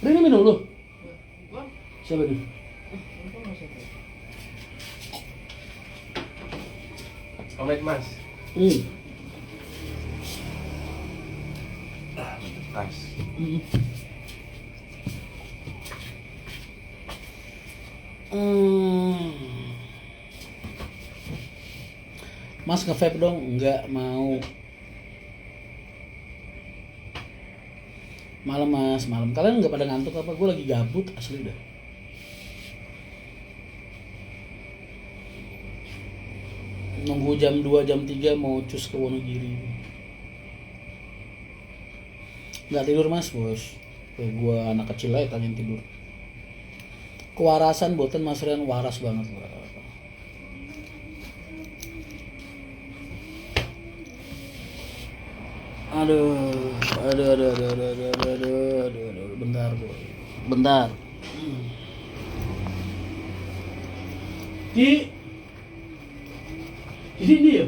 Ini minum lu. Siapa ini? Omelet mas. Tas. Mas nge-vape dong, enggak mau. Malam mas, malam. Kalian nggak pada ngantuk apa? Gue lagi gabut asli dah. Nunggu jam 2, jam 3 mau cus ke Wonogiri. Nggak tidur mas bos. Kayak gue anak kecil aja tanyain tidur. Kewarasan boten mas Rian, waras banget lah. Aduh, bentar bro, bentar. Di sini ya.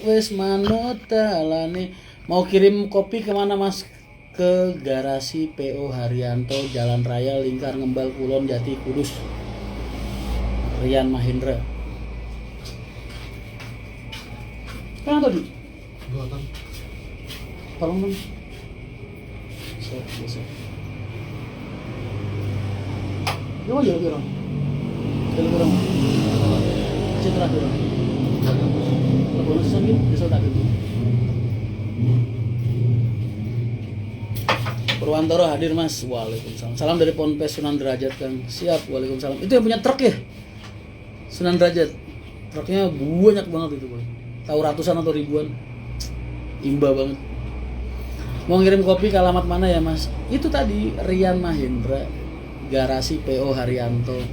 Wes manut nih. Mau kirim kopi kemana mas? Ke garasi PO Haryanto, Jalan Raya Lingkar Ngembal Kulon Jati Kudus. Rian Mahendra. Kan tadi? Tolong dong. Bisa. Gimana jalan orang? Citra orang. Bonus sakit, bisa tak gitu. Purwantoro hadir mas. Waalaikumsalam. Salam dari Ponpes Sunan Derajat Kang. Siap. Waalaikumsalam. Itu yang punya truk ya? Sunan Derajat. Truknya banyak banget itu boy. Tahu ratusan atau ribuan. Imba banget. Mau ngirim kopi ke alamat mana ya mas? Itu tadi Rian Mahendra, garasi PO Haryanto,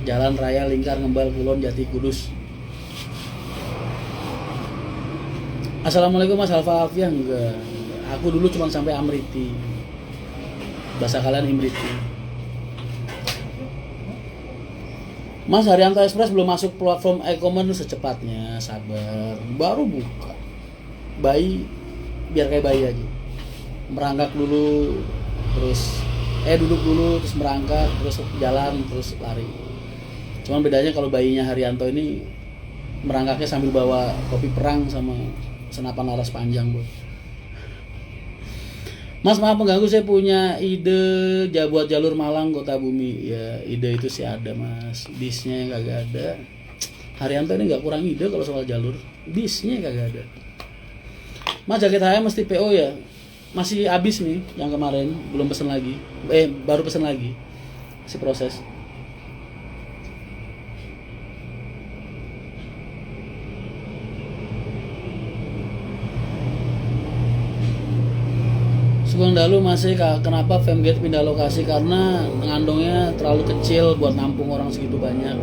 Jalan Raya Lingkar Ngembal Kulon Jati Kudus. Assalamualaikum mas Alfa Alfiah. Enggak. Aku dulu cuma sampai Amriti. Bahasa kalian Imriti. Mas Haryanto Express belum masuk platform e-commerce secepatnya. Sabar. Baru buka. Bayi biar kayak bayi aja. Merangkak dulu, terus duduk dulu, terus merangkak, terus jalan, terus lari. Cuman bedanya kalau bayinya Haryanto ini merangkaknya sambil bawa topi perang sama senapan laras panjang bro. Mas maaf mengganggu, saya punya ide buat jalur Malang Kota Bumi. Ya ide itu sih ada mas, bisnya yang kagak ada. Haryanto ini nggak kurang ide kalau soal jalur, bisnya kagak ada. Mas jaket HM mesti PO ya? Masih habis nih yang kemarin, belum pesen lagi. Baru pesen lagi, masih proses. Sugeng Dalu masih kenapa Femgate pindah lokasi? Karena ngandongnya terlalu kecil buat nampung orang segitu banyak.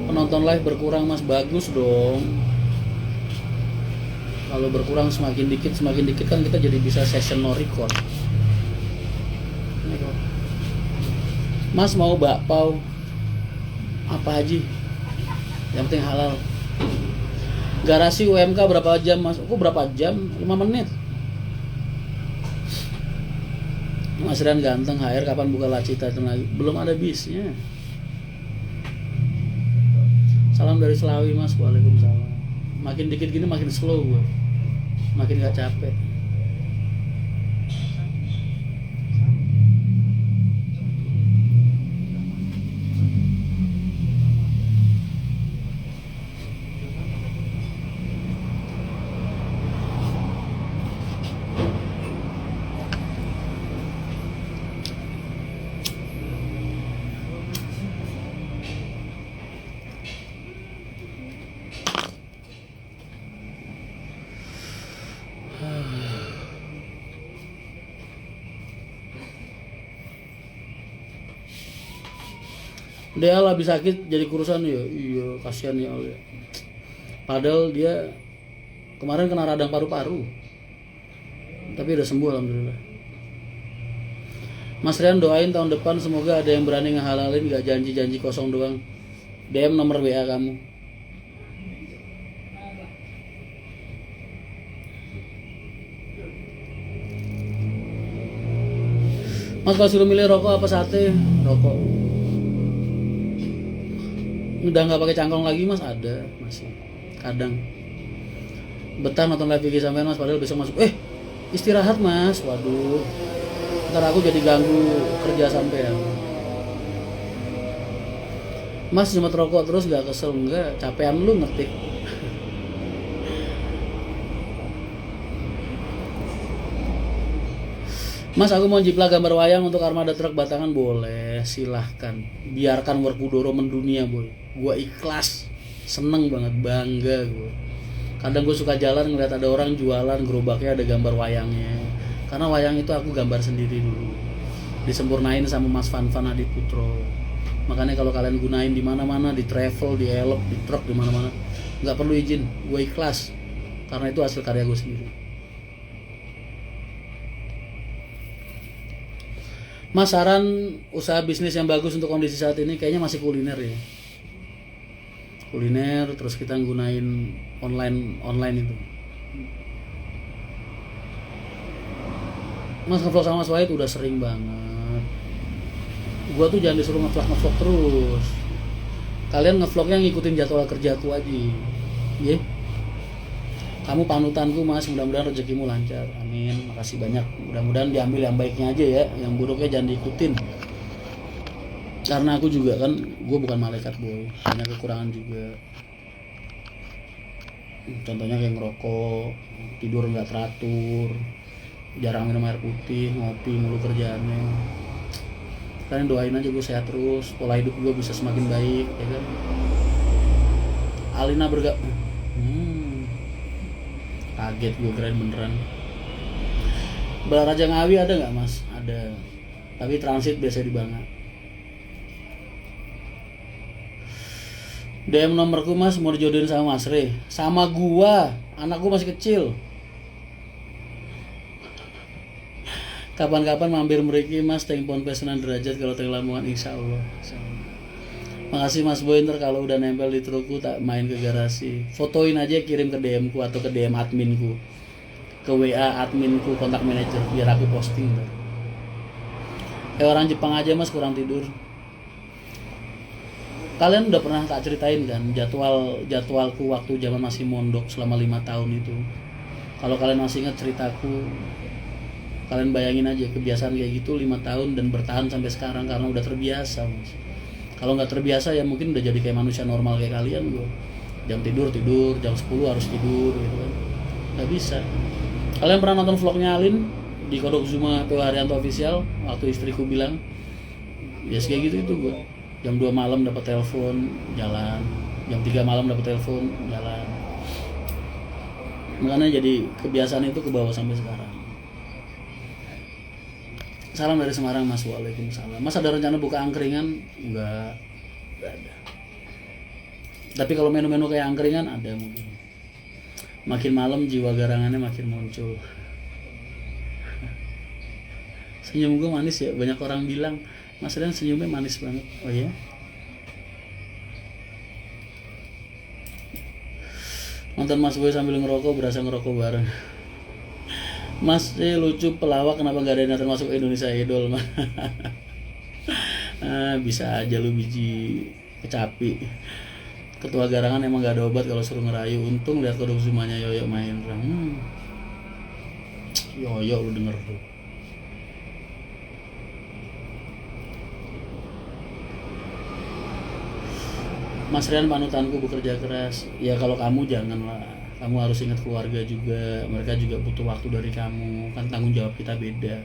Penonton live berkurang mas. Bagus dong. Kalau berkurang semakin dikit kan kita jadi bisa session no record. Mas mau bakpao apa haji? Yang penting halal. Garasi UMK berapa jam mas? Aku berapa jam? 5 menit. Mas Rian ganteng, HR kapan buka Lacita lagi? Belum ada bisnya. Salam dari Selawi mas. Waalaikumsalam. Makin dikit gini makin slow gue. Makin gak capek. Dia habis sakit jadi kurusan ya. Iya, kasihan ya Allah. Padahal dia kemarin kena radang paru-paru. Tapi udah sembuh alhamdulillah. Mas Rian doain tahun depan semoga ada yang berani ngehalalin, gak janji-janji kosong doang. DM nomor WA kamu. Mas kalau suruh milih rokok apa sate? Rokok. Udah nggak pakai cangkong lagi mas? Ada masih. Kadang. Betah nonton live IG sampean mas, padahal besok masuk. Istirahat mas. Waduh. Ntar aku jadi ganggu kerja sampean. Mas cuma rokok terus gak kesel? Enggak, capean lu ngetik. Mas aku mau jiplak gambar wayang untuk armada truk Batangan. Boleh, silahkan. Biarkan Werkudara mendunia boy. Gua ikhlas, seneng banget, bangga gue. Kadang gue suka jalan ngeliat ada orang jualan gerobaknya ada gambar wayangnya. Karena wayang itu aku gambar sendiri dulu, disempurnain sama Mas Fanfan Adiputro. Makanya kalau kalian gunain di mana-mana, di travel, di elop, di truk, di mana-mana, nggak perlu izin, gue ikhlas. Karena itu hasil karya gue sendiri. Mas saran usaha bisnis yang bagus untuk kondisi saat ini kayaknya masih kuliner ya. Kuliner terus kita gunain online itu. Mas ngevlog sama Mas Wahid udah sering banget. Gua tuh jangan disuruh ngevlog terus. Kalian ngevlognya ngikutin jadwal kerjaku aja. Ya. Kamu panutanku mas, mudah-mudahan rezekimu lancar. Amin, makasih banyak. Mudah-mudahan diambil yang baiknya aja ya, yang buruknya jangan diikutin. Karena aku juga kan, gue bukan malaikat boy, banyak kekurangan juga. Contohnya kayak ngerokok, tidur nggak teratur, jarang minum air putih, ngopi mulu kerjaannya. Kalian doain aja gue sehat terus, pola hidup gue bisa semakin baik, ya kan? Alina kaget gue, keren beneran. Raja Ngawi ada nggak mas? Ada, tapi transit biasa di Banga. DM nomorku mas, mau dijodohin sama Mas Re. Sama gua, anakku masih kecil. Kapan-kapan mampir meriki mas, teng pon pesanan derajat kalau teng Lamongan, insya Allah. Makasih Mas Boy, ntar kalau udah nempel di trukku tak main ke garasi. Fotoin aja, kirim ke DM ku atau ke DM adminku, ke WA adminku, kontak manajer, biar aku posting ntar. Kayak orang Jepang aja mas, kurang tidur. Kalian udah pernah tak ceritain kan jadwalku waktu zaman masih mondok selama 5 tahun itu. Kalau kalian masih ingat ceritaku, kalian bayangin aja kebiasaan kayak gitu 5 tahun dan bertahan sampai sekarang karena udah terbiasa mas. Kalau nggak terbiasa ya mungkin udah jadi kayak manusia normal kayak kalian gue. Jam tidur, jam 10 harus tidur gitu kan. Nggak bisa. Kalian pernah nonton vlognya Alin di Kodok Zuma PW Haryanto Official waktu istriku bilang, ya kayak gitu itu gue. Jam 2 malam dapat telepon, jalan. Jam 3 malam dapat telepon, jalan. Makanya jadi kebiasaan itu ke bawah sampai sekarang. Salam dari Semarang mas. Waalaikumsalam. Mas ada rencana buka angkringan? Enggak ada. Tapi kalau menu-menu kayak angkringan ada mungkin. Makin malam jiwa garangannya makin muncul. Senyum gue manis ya, banyak orang bilang Mas Rian senyumnya manis banget. Oh ya? Nonton Mas Boy sambil ngerokok, berasa ngerokok bareng. Mas lucu pelawak, kenapa gak ada yang masuk Indonesia Idol mah? Bisa aja lu biji kecapi. Ketua garangan emang gak ada obat kalau suruh ngerayu. Untung lihat Kodok Zumanya Yoyo main. Yoyo lu denger tuh. Mas Rian panutanku bekerja keras. Ya kalau kamu janganlah. Kamu harus ingat keluarga juga. Mereka juga butuh waktu dari kamu. Kan tanggung jawab kita beda.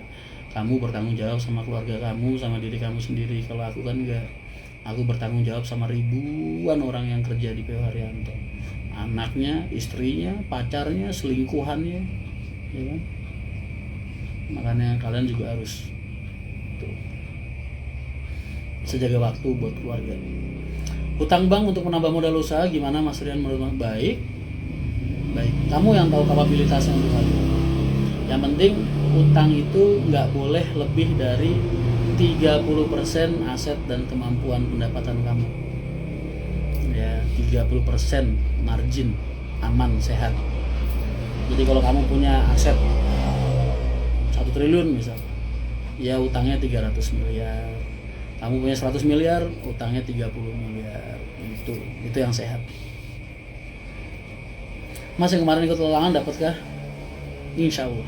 Kamu bertanggung jawab sama keluarga kamu, sama diri kamu sendiri. Kalau aku kan enggak. Aku bertanggung jawab sama ribuan orang yang kerja di PW Haryanto. Anaknya, istrinya, pacarnya, selingkuhannya, ya kan? Makanya kalian juga harus tuh. sejaga waktu buat keluarga. Utang bank untuk menambah modal usaha gimana Mas Rian menurut Mas? Baik. Kamu yang tahu kapabilitasnya untuk hal itu. Yang penting utang itu nggak boleh lebih dari 30% aset dan kemampuan pendapatan kamu. Ya, 30% margin aman sehat. Jadi kalau kamu punya aset 1 triliun misal, ya utangnya 300 miliar. Kamu punya 100 miliar, utangnya 30 miliar. Itu yang sehat. Mas yang kemarin ikut lelangan dapatkah? Insya Allah.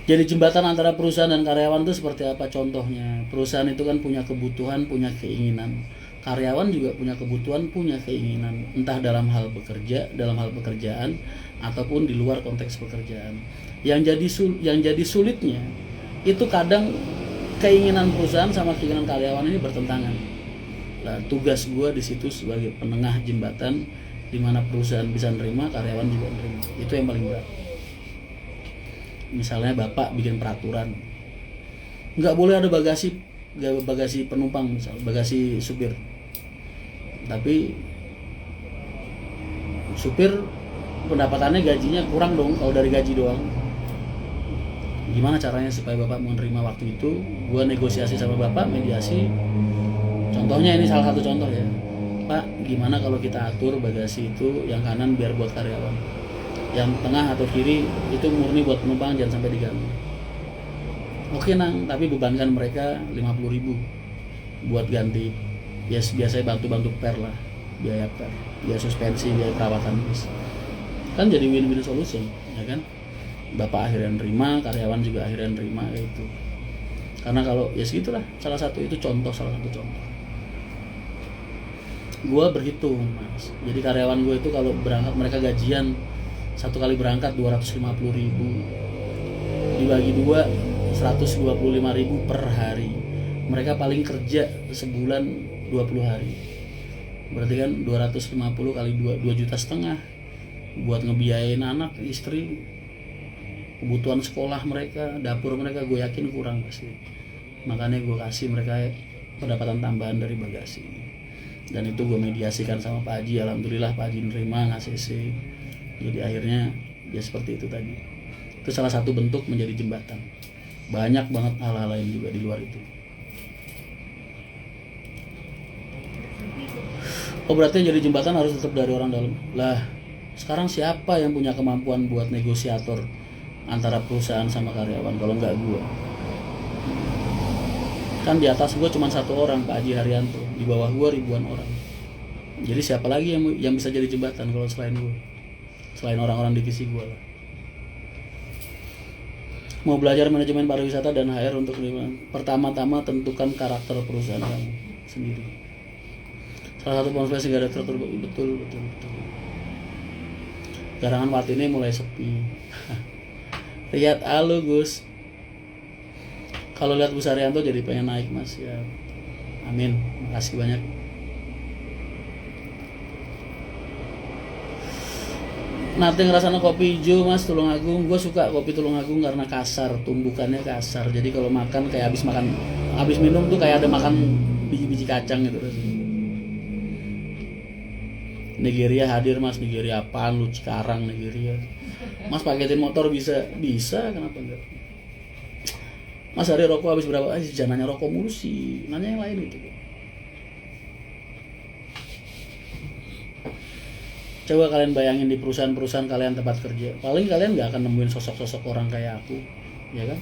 Jadi jembatan antara perusahaan dan karyawan itu seperti apa contohnya? Perusahaan itu kan punya kebutuhan, punya keinginan. Karyawan juga punya kebutuhan, punya keinginan. Entah dalam hal bekerja, dalam hal pekerjaan, ataupun di luar konteks pekerjaan. Yang jadi sulitnya itu kadang keinginan perusahaan sama keinginan karyawan ini bertentangan. Nah, tugas gue di situ sebagai penengah jembatan di mana perusahaan bisa nerima, karyawan juga nerima. Itu yang paling berat. Misalnya bapak bikin peraturan, nggak boleh ada bagasi penumpang, misal bagasi supir. Tapi supir pendapatannya gajinya kurang dong kalau dari gaji doang. Gimana caranya supaya bapak menerima waktu itu? Gue negosiasi sama bapak, mediasi. Contohnya ini salah satu contoh ya, Pak, gimana kalau kita atur bagasi itu yang kanan biar buat karyawan, yang tengah atau kiri itu murni buat penumpang, jangan sampai diganti. Oke nang, tapi bebankan mereka 50.000 buat ganti. Biasanya bantu per lah, biaya per, biaya suspensi, biaya perawatan bis. Kan jadi win-win solution, ya kan? Bapak akhirnya nerima, karyawan juga akhirnya nerima itu. Karena kalau ya segitulah, salah satu contoh. Gue berhitung Mas, jadi karyawan gue itu kalau berangkat mereka gajian satu kali berangkat 250.000, dibagi 2 125.000 per hari. Mereka paling kerja sebulan 20 hari, berarti kan 250 kali 2,5 juta buat ngebiayain anak, istri, kebutuhan sekolah mereka, dapur mereka, gue yakin kurang pasti. Makanya gue kasih mereka pendapatan tambahan dari bagasi. Dan itu gue mediasikan sama Pak Haji. Alhamdulillah Pak Haji nerima, nge-CC. Jadi akhirnya ya seperti itu tadi. Itu salah satu bentuk menjadi jembatan. Banyak banget hal-hal lain juga di luar itu. Oh berarti yang jadi jembatan harus tetap dari orang dalam. Lah sekarang siapa yang punya kemampuan buat negosiator antara perusahaan sama karyawan kalau nggak gue? Kan di atas gue cuma 1 orang, Pak Haji Haryanto. Di bawah gue ribuan orang. Jadi siapa lagi yang bisa jadi jembatan kalau selain gue? Selain orang-orang divisi gue lah. Mau belajar manajemen pariwisata dan HR untuk pertama-tama tentukan karakter perusahaan kamu sendiri. Salah satu ponselnya nggak ada betul. Garangan Martini mulai sepi. Lihat halo Gus. Kalau lihat Bu Saryanto jadi pengen naik Mas ya. Amin. Makasih banyak. Nanti ngerasana kopi hijau Mas Tulungagung. Gue suka kopi Tulungagung karena kasar, tumbukannya kasar. Jadi kalau makan kayak habis minum tuh kayak ada makan biji-biji kacang gitu. Nigeria hadir Mas. Nigeria apaan lu? Cikarang Nigeria. Mas paketin motor bisa kenapa enggak? Mas hari rokok habis berapa? Jangan nanya rokok mulu sih, nanya yang lain gitu. Coba kalian bayangin di perusahaan-perusahaan kalian tempat kerja, paling kalian nggak akan nemuin sosok-sosok orang kayak aku, ya kan?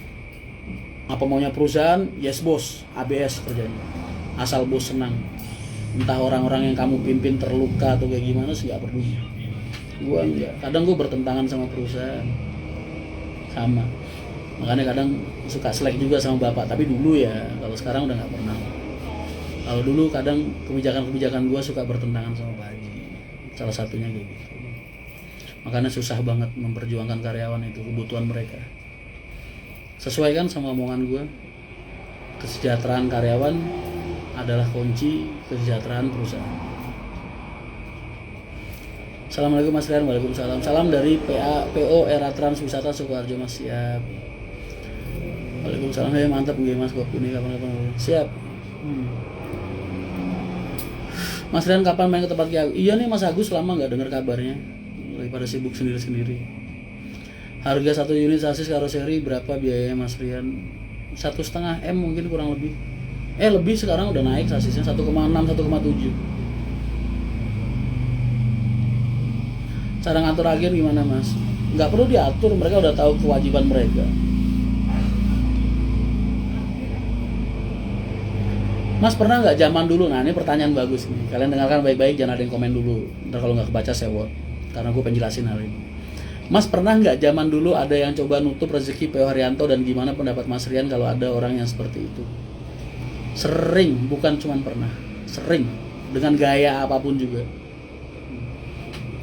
Apa maunya perusahaan? Yes bos, ABS kerjanya, asal bos senang. Entah orang-orang yang kamu pimpin terluka atau kayak gimana sih nggak peduli. Gua enggak, kadang gue bertentangan sama perusahaan, sama. Makanya kadang suka selek juga sama bapak, tapi dulu ya, kalau sekarang udah nggak pernah. Kalau dulu kadang kebijakan gue suka bertentangan sama Pak Haji, salah satunya kayak gitu. Makanya susah banget memperjuangkan karyawan itu, kebutuhan mereka. Sesuaikan sama omongan gue, kesejahteraan karyawan adalah kunci kesejahteraan perusahaan. Assalamualaikum Mas Rian. Waalaikumsalam. Salam dari PO Era Trans Wisata Sukoharjo Mas. Siap. Waalaikumsalam. Ya mantap gue Mas kopi ini kapan-kapan. Siap. Mas Rian kapan main ke tempat Ki Agus? Iya nih Mas Agus lama nggak dengar kabarnya. Lagi pada sibuk sendiri-sendiri. Harga 1 unit sasis karoseri berapa biayanya Mas Rian? 1,5 M mungkin kurang lebih. Lebih sekarang udah naik sasisnya 1,6 1,7. Cara ngatur agen gimana Mas? Nggak perlu diatur, mereka udah tahu kewajiban mereka. Mas pernah nggak zaman dulu? Nah ini pertanyaan bagus nih. Kalian dengarkan baik-baik, jangan ada yang komen dulu. Ntar kalau nggak kebaca sewot. Karena gue penjelasin hal ini. Mas pernah nggak zaman dulu ada yang coba nutup rezeki P.O. Haryanto, dan gimana pendapat Mas Rian kalau ada orang yang seperti itu? Sering, bukan cuma pernah. Sering, dengan gaya apapun juga.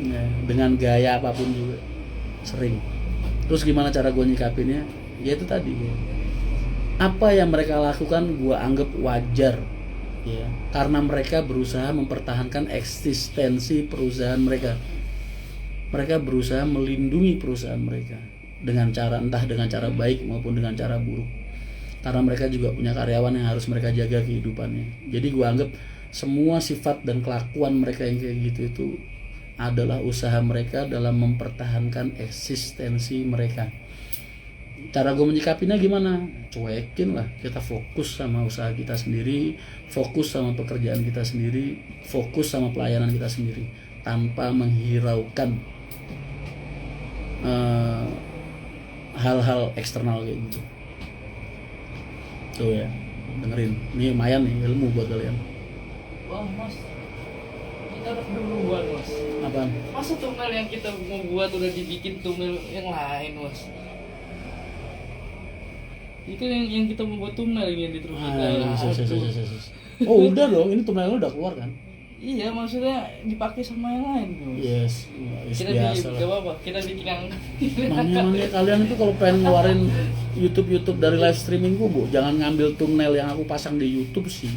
Ya, dengan gaya apapun juga. Sering. Terus gimana cara gue nyikapinnya? Ya itu tadi. Apa yang mereka lakukan gue anggap wajar, ya, karena mereka berusaha mempertahankan eksistensi perusahaan mereka. Mereka berusaha melindungi perusahaan mereka dengan cara, entah dengan cara baik maupun dengan cara buruk, karena mereka juga punya karyawan yang harus mereka jaga kehidupannya. Jadi gue anggap semua sifat dan kelakuan mereka yang kayak gitu itu adalah usaha mereka dalam mempertahankan eksistensi mereka. Cara gue menyikapinya gimana? Cuekin lah, kita fokus sama usaha kita sendiri, fokus sama pekerjaan kita sendiri, fokus sama pelayanan kita sendiri, tanpa menghiraukan hal-hal eksternal kayak gitu. Tuh ya, dengerin, ini lumayan nih ilmu buat kalian. Wah Mas, kita udah duluan Mas. Apaan? Masa tunnel yang kita mau buat udah dibikin tunnel yang lain Mas? Itu yang kita membuat tunnel yang diteruskan. Oh udah dong, ini tunnelnya udah keluar kan? Iya, maksudnya dipakai sama yang lain Mas. Yes, Kita biasa gak lah. apa-apa, kita bikin yang Makanya kalian itu kalau pengen ngeluarin YouTube dari live streaming gue, Bu, jangan ngambil thumbnail yang aku pasang di YouTube sih.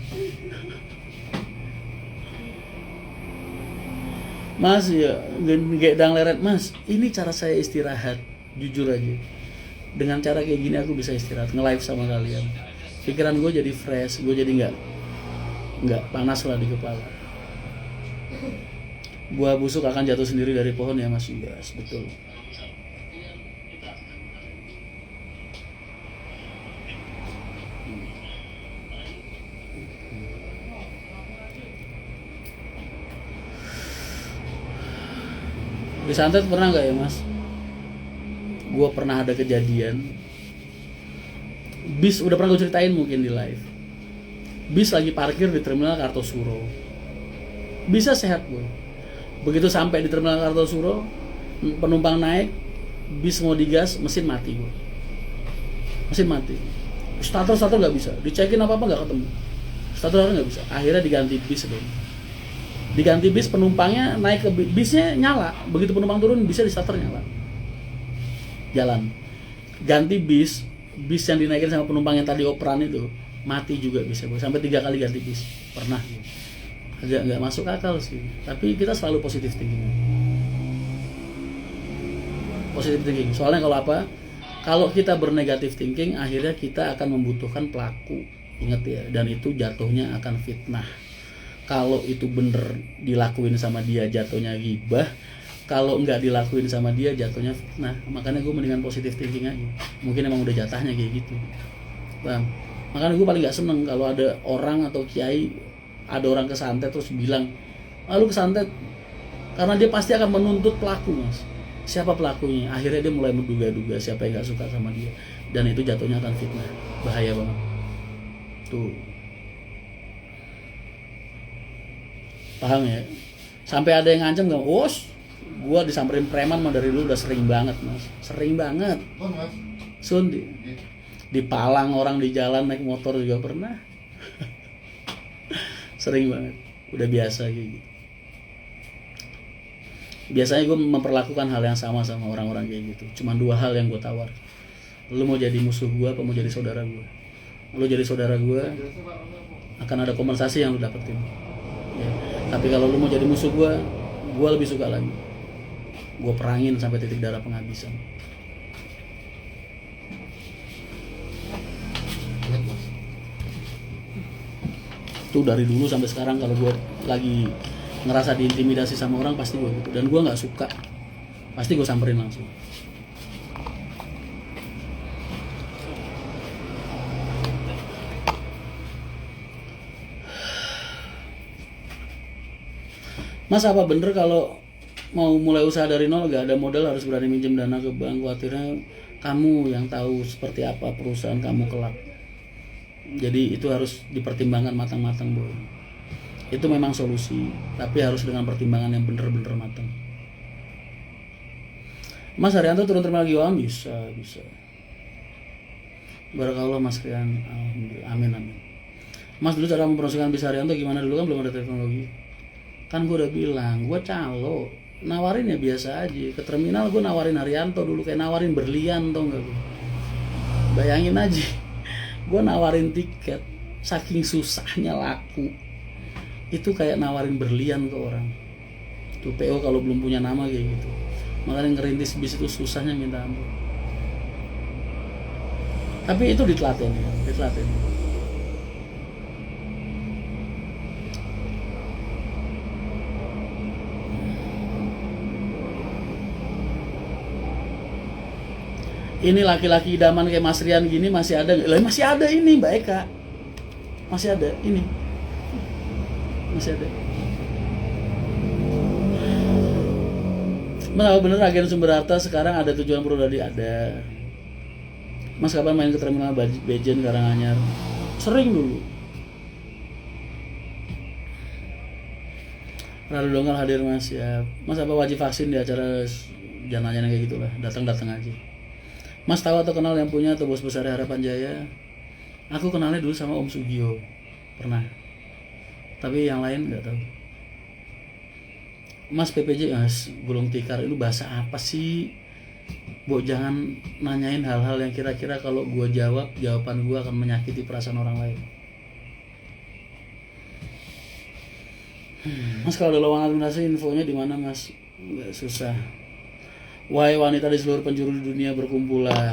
Mas ya, gedang leret Mas, ini cara saya istirahat, jujur aja. Dengan cara kayak gini aku bisa istirahat, nge-live sama kalian. Pikiran gue jadi fresh, gue jadi nggak panas lah di kepala. Buah busuk akan jatuh sendiri dari pohon ya Mas. Yes, betul. Di santet pernah nggak ya Mas? Gue pernah ada kejadian. Bis udah pernah gue ceritain mungkin di live. Bis lagi parkir di terminal Kartosuro. Bisa sehat gue. Begitu sampai di terminal Kartosuro, penumpang naik, bis mau digas, mesin mati gue. Mesin mati. Starter nggak bisa. Dicekin apa nggak ketemu. Starter nggak bisa. Akhirnya diganti bis dong. Diganti bis, penumpangnya naik ke bisnya nyala. Begitu penumpang turun, bisa di starter nyala. Jalan. Ganti bis yang dinaikin sama penumpang yang tadi operan itu mati juga bisa. Sampai 3 kali ganti bis. Pernah. Agak nggak masuk akal sih. Tapi kita selalu positive thinking. Positive thinking. Soalnya kalau apa? Kalau kita bernegatif thinking, akhirnya kita akan membutuhkan pelaku. Ingat ya, dan itu jatuhnya akan fitnah. Kalau itu bener dilakuin sama dia, jatuhnya ghibah. Kalau nggak dilakuin sama dia, jatuhnya fitnah. Makanya gue mendingan positive thinking aja. Mungkin emang udah jatahnya kayak gitu, bang. Makanya gue paling nggak seneng kalau ada orang atau kiai, ada orang kesantet terus bilang, lu kesantet, karena dia pasti akan menuntut pelaku Mas. Siapa pelakunya? Akhirnya dia mulai menduga-duga siapa yang nggak suka sama dia, dan itu jatuhnya akan fitnah. Bahaya banget tuh. Paham ya? Sampai ada yang ngancam gak? Gua disamperin preman mah dari dulu udah sering banget Mas. Sering banget. Sun dipalang orang di jalan naik motor juga pernah. Sering banget. Udah biasa kayak gitu. Biasanya gue memperlakukan hal yang sama orang-orang kayak gitu. Cuma 2 hal yang gue tawar. Lu mau jadi musuh gue apa mau jadi saudara gue? Lu jadi saudara gue, akan ada kompensasi yang lu dapetin. Ya. Tapi kalau lu mau jadi musuh gue lebih suka lagi. Gue perangin sampai titik darah penghabisan. Itu dari dulu sampai sekarang kalau gue lagi ngerasa diintimidasi sama orang pasti gue gitu, dan gue nggak suka, pasti gue samperin langsung. Mas, apa bener kalau mau mulai usaha dari nol gak ada modal harus berani minjem dana ke bank? Khawatirnya kamu yang tahu seperti apa perusahaan kamu kelak. Jadi itu harus dipertimbangkan matang-matang, boy. Itu memang solusi, tapi harus dengan pertimbangan yang bener-bener matang. Mas Haryanto turun terima lagi, bisa. Barakallah Mas Rian, alhamdulillah, amin. Mas, dulu cara mempromosikan Bisa Haryanto gimana? Dulu kan belum ada teknologi. Kan gue udah bilang, gue calo, nawarin ya biasa aja. Ke terminal gue nawarin Haryanto dulu, kayak nawarin berlian, tau gak gue. Bayangin aja, gue nawarin tiket, saking susahnya laku. Itu kayak nawarin berlian ke orang. Tuh PO kalau belum punya nama kayak gitu. Makanya ngerintis bis itu susahnya minta ampun. Tapi itu ditelaten ya, ditelaten. Ini laki-laki idaman kayak Mas Rian gini masih ada nggak? Lah masih ada ini Mbak Eka. Masih ada ini. Masih ada. Mas, bener agen sumber harta sekarang ada tujuan pribadi? Ada. Mas, kapan main ke terminal Bejen Karanganyar? Sering dulu. Lalu Dongkal hadir Mas ya. Mas, apa wajib vaksin di acara? Jangan nanya kayak gitulah. Datang aja. Mas, tahu atau kenal yang punya atau bos besar Harapan Jaya? Aku kenalnya dulu sama Om Sugio, pernah. Tapi yang lain nggak tahu. Mas, PPJ, Mas, gulung tikar itu bahasa apa sih? Bu, jangan nanyain hal-hal yang kira-kira kalau gue jawaban gue akan menyakiti perasaan orang lain. Mas, kalau ada lowongan administrasi infonya di mana, Mas? Nggak, susah. Wahai wanita di seluruh penjuru dunia, berkumpullah.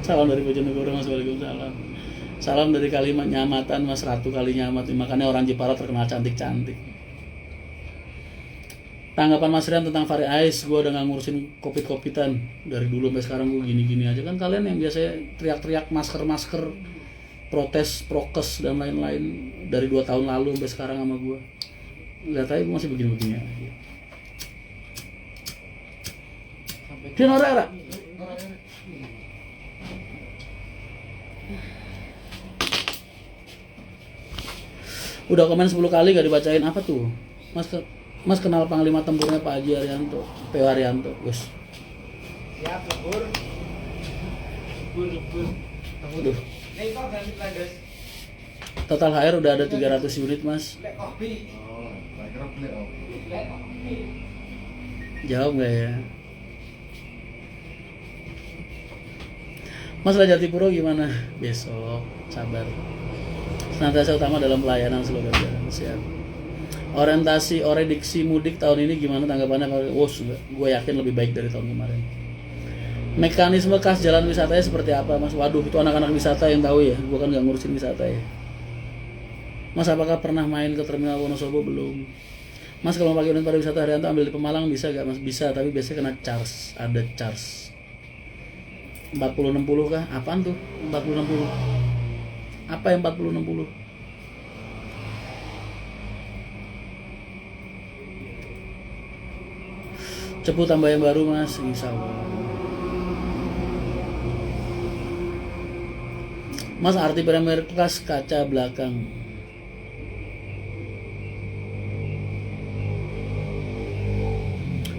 Salam dari Bojonegoro, Mas. Waalaikumsalam. Salam dari Kalimat Nyamatan, Mas. Ratu Kali Nyamat. Makanya orang Jepara terkenal cantik-cantik. Tanggapan Mas Rian tentang vari ice, gue udah gak ngurusin covid-covidan dari dulu sampai sekarang. Gue gini-gini aja. Kan kalian yang biasanya teriak-teriak masker, protes, prokes dan lain-lain dari 2 tahun lalu sampai sekarang sama gue. Lihat aja gue masih begini-begini aja. Dia norak. Udah komen 10 kali gak dibacain. Apa tuh? Mas kenal Panglima Tempurnya Pak Haji Haryanto, P.O. Haryanto, Gus. Siap, lebur. Aduh. Total HR udah ada 300 unit, Mas. Jawab nggak ya? Mas, Jatipuro gimana? Besok, sabar. Senantiasa utama dalam pelayanan seluruh jalan. Siap. Orientasi mudik tahun ini gimana tanggapannya? Gue yakin lebih baik dari tahun kemarin. Mekanisme kas jalan wisatanya seperti apa, Mas? Waduh, itu anak-anak wisata yang tahu ya. Gue kan gak ngurusin wisata ya. Mas, apakah pernah main ke terminal Wonosobo? Belum. Mas, kalau pakai unit pariwisata Haryanto ambil di Pemalang bisa gak, Mas? Bisa, tapi biasanya kena charge. Ada charge 40-60 kah? Apaan tuh 40-60? Apa yang 40-60? Cepu tambah yang baru, Mas. Insya Allah. Mas, arti Premier Class kaca belakang.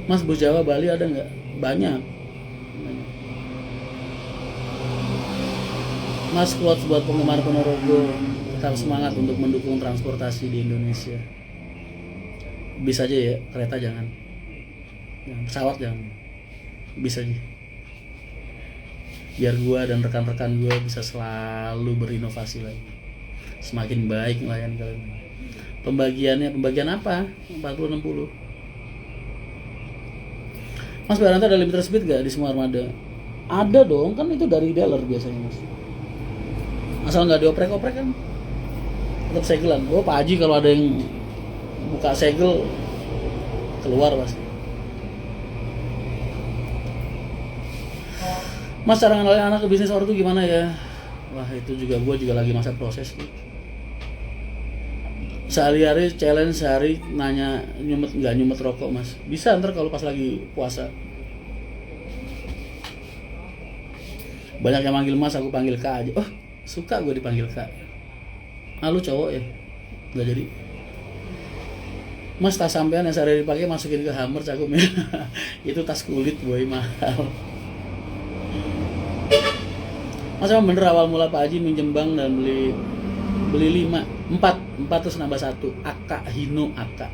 Mas, bus Jawa Bali ada nggak? Banyak. Mas, quotes buat penggemar Ponorogo, tetap semangat untuk mendukung transportasi di Indonesia. Bisa aja ya, kereta jangan. Pesawat jangan. Bisa aja. Biar gua dan rekan-rekan gua bisa selalu berinovasi lagi. Semakin baik melayani kalian. Pembagian apa? 40-60. Mas Baranta ada limiter speed gak di semua armada? Ada dong, kan itu dari dealer biasanya mas. Asal nggak dioprek-oprek kan tetap segelan. Oh Pak Haji kalau ada yang buka segel keluar pasti. Mas cara ngenalin anak ke bisnis ortu gimana ya? Wah itu juga gue juga lagi masa proses nih. Sehari-hari challenge sehari nanya nggak nyumet rokok mas. Bisa ntar kalau pas lagi puasa. Banyak yang manggil mas, aku panggil kak aja. Oh suka gue dipanggil kak. Ah lu cowok ya? Nggak jadi. Mas tas sampean yang sehari dipakai masukin ke Hammer cakup ya. Itu tas kulit boy mahal. Mas emang bener awal mula Pak Haji minjem bank dan beli 4 terus nambah 1 Aka Hino Aka.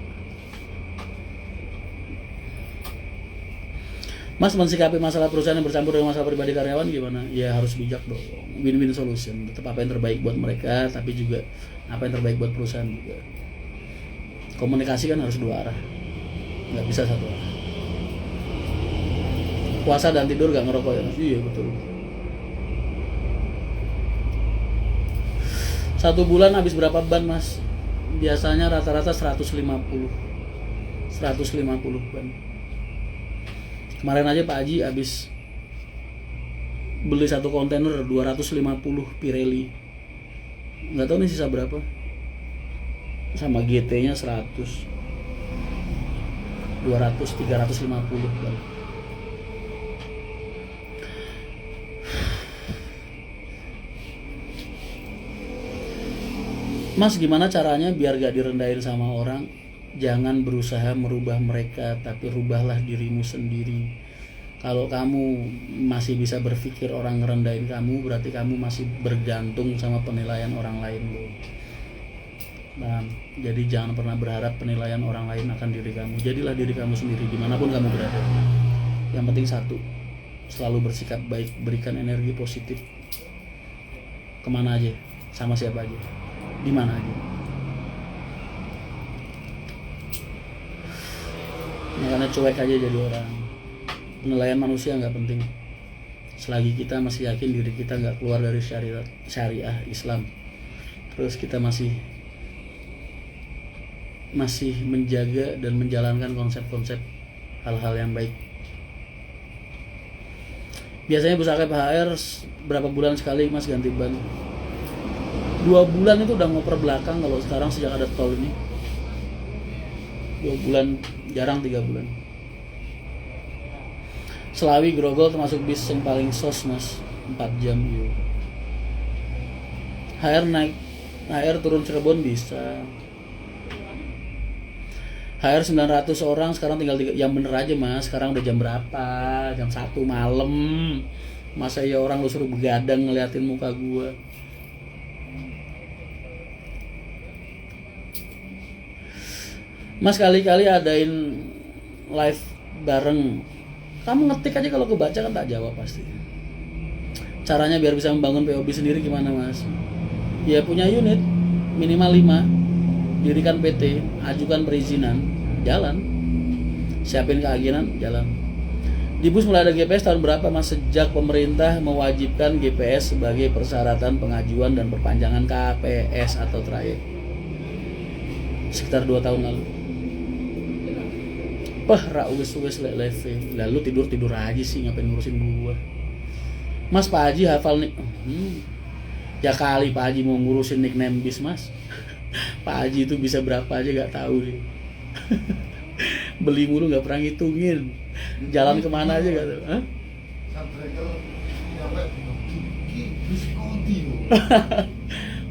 Mas mensikapi masalah perusahaan yang bercampur dengan masalah pribadi karyawan gimana? Ya harus bijak dong, win-win solution. Tetap apa yang terbaik buat mereka, tapi juga apa yang terbaik buat perusahaan juga. Komunikasi kan harus dua arah, nggak bisa satu arah. Puasa dan tidur gak ngerokok ya? Iya betul. 1 bulan habis berapa ban mas? Biasanya rata-rata 150 ban. Kemarin aja Pak Haji habis beli 1 kontainer 250 Pirelli. Nggak tahu nih sisa berapa. Sama GT nya 100 200 350 ban. Mas gimana caranya biar gak direndahin sama orang? Jangan berusaha merubah mereka, tapi rubahlah dirimu sendiri. Kalau kamu masih bisa berpikir orang ngerendahin kamu, berarti kamu masih bergantung sama penilaian orang lain loh. Nah, jadi jangan pernah berharap penilaian orang lain akan diri kamu. Jadilah diri kamu sendiri dimanapun kamu berada. Yang penting satu, selalu bersikap baik, berikan energi positif kemana aja, sama siapa aja, di mana aja. Makanya cuek aja jadi orang. Penilaian manusia nggak penting selagi kita masih yakin diri kita nggak keluar dari syariah Islam. Terus kita masih menjaga dan menjalankan konsep-konsep hal-hal yang baik. Biasanya bus akep HR berapa bulan sekali mas ganti ban? 2 bulan itu udah ngoper belakang. Kalau sekarang sejak ada tol ini 2 bulan, jarang 3 bulan. Selawi Grogol termasuk bis yang paling sos mas, 4 jam yuk. HR turun Cirebon bisa. HR 900 orang sekarang tinggal 3, yang bener aja mas. Sekarang udah jam berapa? Jam 1 malam. Masa ya orang lu suruh begadang ngeliatin muka gua. Mas kali-kali adain live bareng. Kamu ngetik aja, kalau kebaca kan tak jawab pasti. Caranya biar bisa membangun POB sendiri gimana mas? Ya punya unit minimal 5, dirikan PT, ajukan perizinan, jalan. Siapin keaginan, jalan. Di bus mulai ada GPS tahun berapa mas? Sejak pemerintah mewajibkan GPS sebagai persyaratan pengajuan dan perpanjangan KPS atau trayek. Sekitar 2 tahun lalu. Wes leve. Lalu tidur aja sih, ngapain ngurusin gua. Mas Pak Haji hafal nih. Ya kali Pak Haji mau ngurusin nickname bis mas. Pak Haji itu bisa berapa aja gak tahu deh. Beli mulu gak pernah ngitungin. Jalan kemana aja gak tahu. Hah?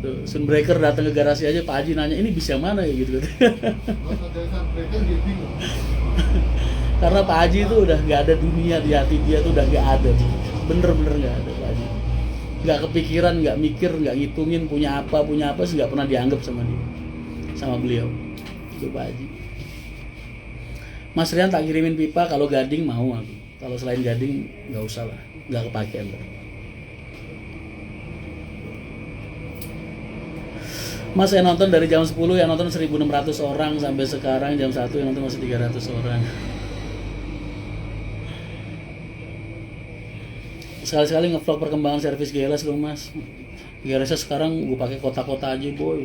Tuh, Sunbreaker datang ke garasi aja Pak Haji nanya ini bis yang mana ya gitu. Karena Pak Haji itu udah gak ada dunia di hati dia tuh, udah gak ada. Bener-bener gak ada Pak Haji. Gak kepikiran, gak mikir, gak ngitungin punya apa sih gak pernah dianggap sama dia, sama beliau. Itu Pak Haji. Mas Rian tak kirimin pipa, kalau Gading mau aku. Kalau selain Gading gak usah lah, gak kepakean. Mas saya nonton dari jam 10 yang nonton 1.600 orang sampai sekarang jam 1 yang nonton masih 300 orang. sekali-sekali ngevlog perkembangan servis GLS dong mas. GLS sekarang gue pakai kota-kota aja boy.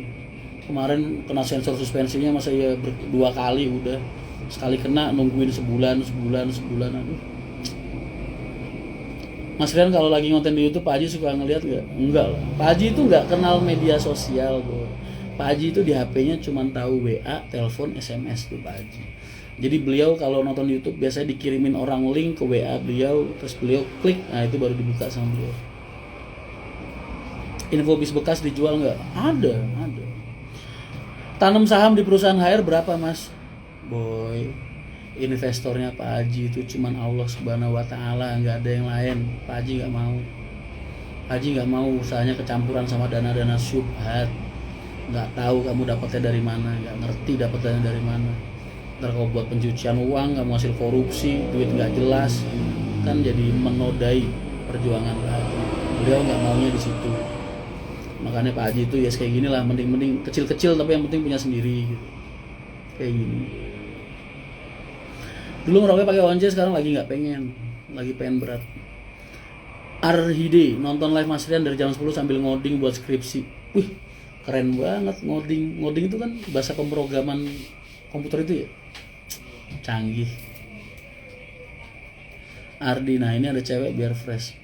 Kemarin kena sensor suspensinya masa ya 2 kali udah. Sekali kena nungguin sebulan. Aduh. Mas Rian kalau lagi ngonten di YouTube, Pak Haji suka ngeliat nggak? Enggak lah. Pak Haji itu nggak kenal media sosial, bro. Pak Haji itu di HP-nya cuma tahu WA, telepon, SMS tuh Pak Haji. Jadi beliau kalau nonton di YouTube biasanya dikirimin orang link ke WA beliau, terus beliau klik, nah itu baru dibuka sama beliau. Info bis bekas dijual nggak? Ada. Tanam saham di perusahaan HR berapa mas? Boy, investornya Pak Haji itu cuman Allah Subhanahu Wa Taala, nggak ada yang lain. Pak Haji nggak mau. Pak Haji nggak mau usahanya kecampuran sama dana-dana syubhat. Nggak tahu kamu dapatnya dari mana, nggak ngerti dapatnya dari mana. Ntar kalau buat pencucian uang, kamu hasil korupsi, duit nggak jelas, kan jadi menodai perjuangan Pak Haji. Beliau nggak maunya di situ. Makanya Pak Haji itu ya kayak gini lah, mending kecil-kecil tapi yang penting punya sendiri gitu. Kayak gini. Dulu ngerokoknya pakai once, sekarang lagi nggak pengen, lagi pengen berat. Arhide nonton live Mas Rian dari jam 10 sambil ngoding buat skripsi. Wih, keren banget ngoding. Ngoding itu kan bahasa pemrograman komputer itu ya, canggih. Ardi, nah ini ada cewek biar fresh.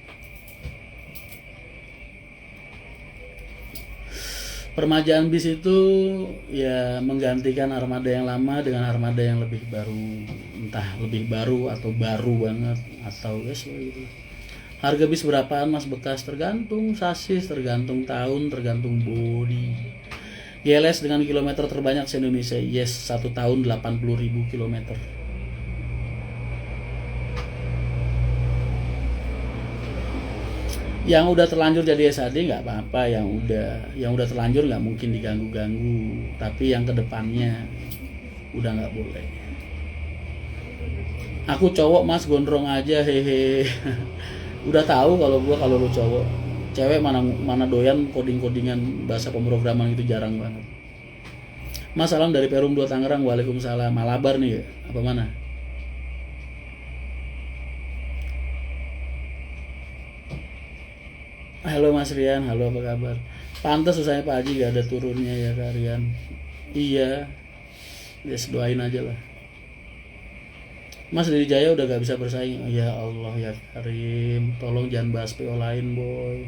Permajaan bis itu ya menggantikan armada yang lama dengan armada yang lebih baru, entah lebih baru atau baru banget atau gitu. Harga bis berapaan mas bekas? Tergantung sasis, tergantung tahun, tergantung bodi. GLS dengan kilometer terbanyak se-Indonesia. Yes, 1 tahun 80.000 kilometer. Yang udah terlanjur jadi SAD nggak apa-apa, yang udah terlanjur nggak mungkin diganggu-ganggu, tapi yang kedepannya udah nggak boleh. Aku cowok mas, gondrong aja hehe. Udah tahu kalau lu cowok. Cewek mana doyan coding-codingan bahasa pemrograman itu, jarang banget. Mas salam dari Perum 2 Tangerang. Waalaikumsalam. Malabar nih ya? Apa mana? Halo Mas Rian, halo apa kabar? Pantas usahanya Pak Haji gak ada turunnya ya Rian. Iya, ya doain aja lah. Mas dari Jaya udah gak bisa bersaing. Ya Allah ya Karim, tolong jangan bahas PO lain boy.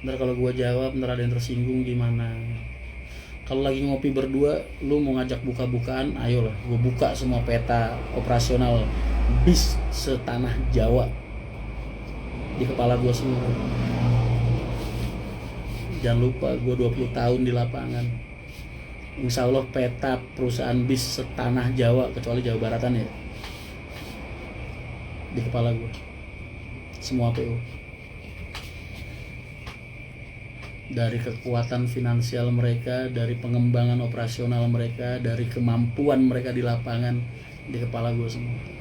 Ntar kalau gua jawab ntar ada yang tersinggung gimana. Kalau lagi ngopi berdua, lu mau ngajak buka-bukaan, ayolah, gua buka semua peta operasional bis setanah Jawa di kepala gua semua. Jangan lupa gue 20 tahun di lapangan. Insya Allah peta perusahaan bis setanah Jawa, kecuali Jawa Baratan ya, di kepala gue. Semua PO. Dari kekuatan finansial mereka, dari pengembangan operasional mereka, dari kemampuan mereka di lapangan, di kepala gue semua.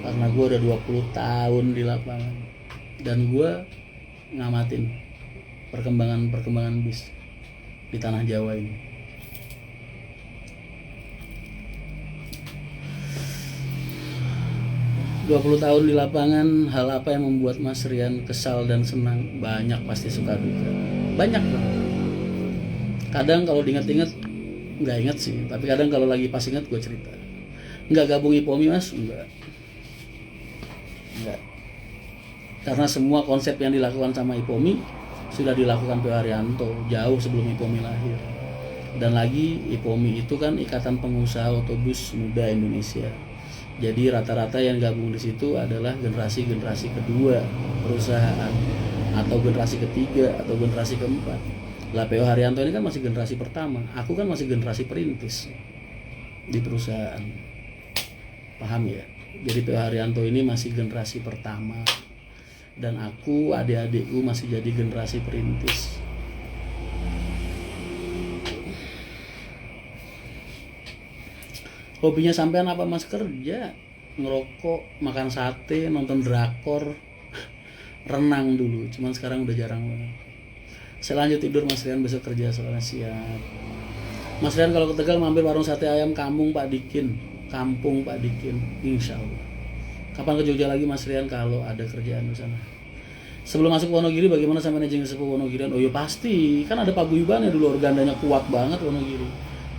Karena gue udah 20 tahun di lapangan dan gue ngamatin perkembangan bis di tanah Jawa ini. ...20 tahun di lapangan, hal apa yang membuat Mas Rian kesal dan senang? Banyak, pasti suka duka. Banyak banget. Kadang kalau diingat-ingat nggak ingat sih, tapi kadang kalau lagi pas ingat gue cerita. Nggak gabung IPOMI mas? Enggak. Karena semua konsep yang dilakukan sama IPOMI sudah dilakukan P. Haryanto jauh sebelum IPOMI lahir. Dan lagi IPOMI itu kan Ikatan Pengusaha Otobus Muda Indonesia. Jadi rata-rata yang gabung di situ adalah generasi kedua perusahaan, atau generasi ketiga, atau generasi keempat. Lah P. Haryanto ini kan masih generasi pertama. Aku kan masih generasi perintis di perusahaan. Paham ya? Jadi P. Haryanto ini masih generasi pertama, dan aku, adik-adikku masih jadi generasi perintis. Hobinya sampean apa mas? Kerja, ngerokok, makan sate, nonton drakor, renang dulu. Cuman sekarang udah jarang banget. Saya lanjut tidur Mas Rian, besok kerja soalnya siap. Mas Rian kalau ke Tegal mampir warung sate ayam Kampung Pak Dikin. Kampung Pak Dikin, insya Allah. Kapan ke Jogja lagi Mas Rian kalau ada kerjaan di sana? Sebelum masuk Wonogiri bagaimana sampai managing sepuh Wonogirian? Oh ya pasti, kan ada paguyubannya dulu, organdanya kuat banget Wonogiri.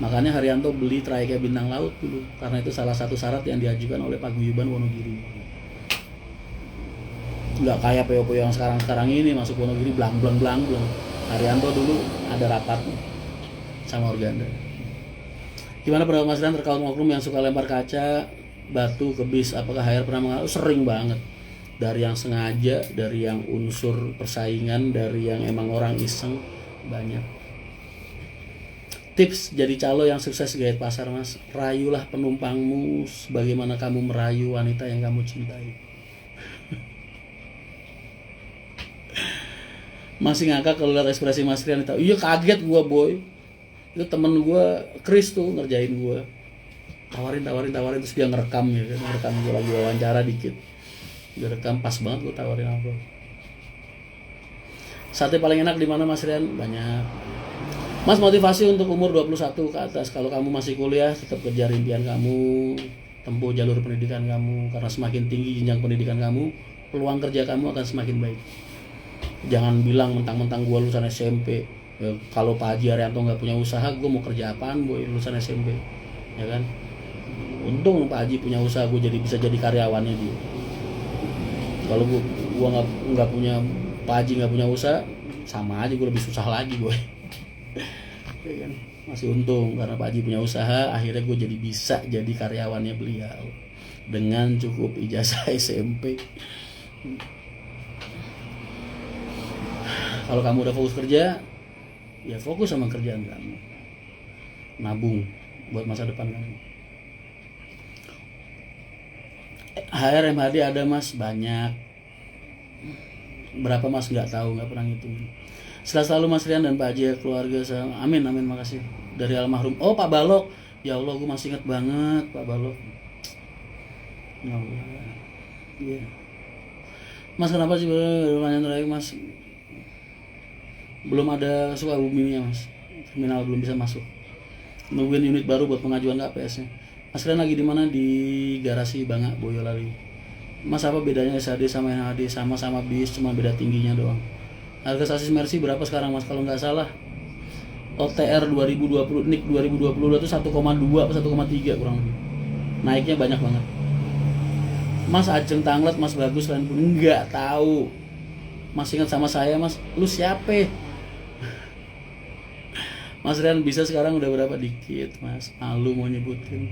Makanya Haryanto beli trayeknya Bintang Laut dulu, karena itu salah satu syarat yang diajukan oleh paguyuban Wonogiri. Nggak kayak PO-PO yang sekarang ini masuk Wonogiri blang. Haryanto dulu ada rapat sama organda. Gimana pendapat Mas Rian terkait oknum yang suka lempar kaca batu ke bis? Apakah HR pernah mengalami? Sering banget. Dari yang sengaja, dari yang unsur persaingan, dari yang emang orang iseng, banyak. Tips jadi calo yang sukses gait pasar Mas, rayulah penumpangmu sebagaimana kamu merayu wanita yang kamu cintai. Masih ngakak kalau lihat ekspresi Mas Rian itu. Iya kaget gua boy. Itu temen gua Chris tuh ngerjain gua. Tawarin terus dia ngerekam ya kan, ngerekam gua lagi wawancara dikit. Dia rekam pas banget gua tawarin apa. Sate paling enak di mana Mas Rian? Banyak. Mas, motivasi untuk umur 21 ke atas. Kalau kamu masih kuliah, tetap kejar impian kamu, tempuh jalur pendidikan kamu, karena semakin tinggi jenjang pendidikan kamu, peluang kerja kamu akan semakin baik. Jangan bilang mentang-mentang gue lulusan SMP. Ya, kalau Pak Haji Haryanto nggak punya usaha, gue mau kerja apaan boy, lulusan SMP, ya kan? Untung Pak Haji punya usaha, gue bisa jadi karyawannya dia. Kalau gue nggak punya, Pak Haji nggak punya usaha, sama aja gue lebih susah lagi boy. Ya kan? Masih untung karena Pak Haji punya usaha, akhirnya gue bisa jadi karyawannya beliau dengan cukup ijazah SMP. Kalau kamu udah fokus kerja, ya fokus sama kerjaan kamu, nabung buat masa depan kamu. HR MHD ada Mas, banyak. Berapa Mas nggak tahu, nggak pernah ngitung. Selalu Mas Rian dan Pak Haji keluarga saya. Amin, makasih. Dari almarhum. Oh Pak Balok, ya Allah gue masih ingat banget Pak Balok. Ya Allah. Iya. Mas kenapa sih pertanyaan terakhir Mas? Belum ada Sukabumi-nya Mas. Terminal belum bisa masuk. Nungguin unit baru buat pengajuan KPS-nya. Mas Rian lagi di mana? Di garasi Bangga Boyolali. Mas apa bedanya SAD sama NHD? Sama-sama bis, cuma beda tingginya doang. Harga sasis Mercy berapa sekarang Mas? Kalau nggak salah OTR 2020, NIK 2020 itu 1,2 atau 1,3 kurang lebih. Naiknya banyak banget. Mas Ajeng Tanglet, Mas Bagus lain pun nggak tahu. Mas ingat sama saya Mas? Lu siapa? Mas Rian bisa sekarang udah berapa dikit Mas? Malu mau nyebutin.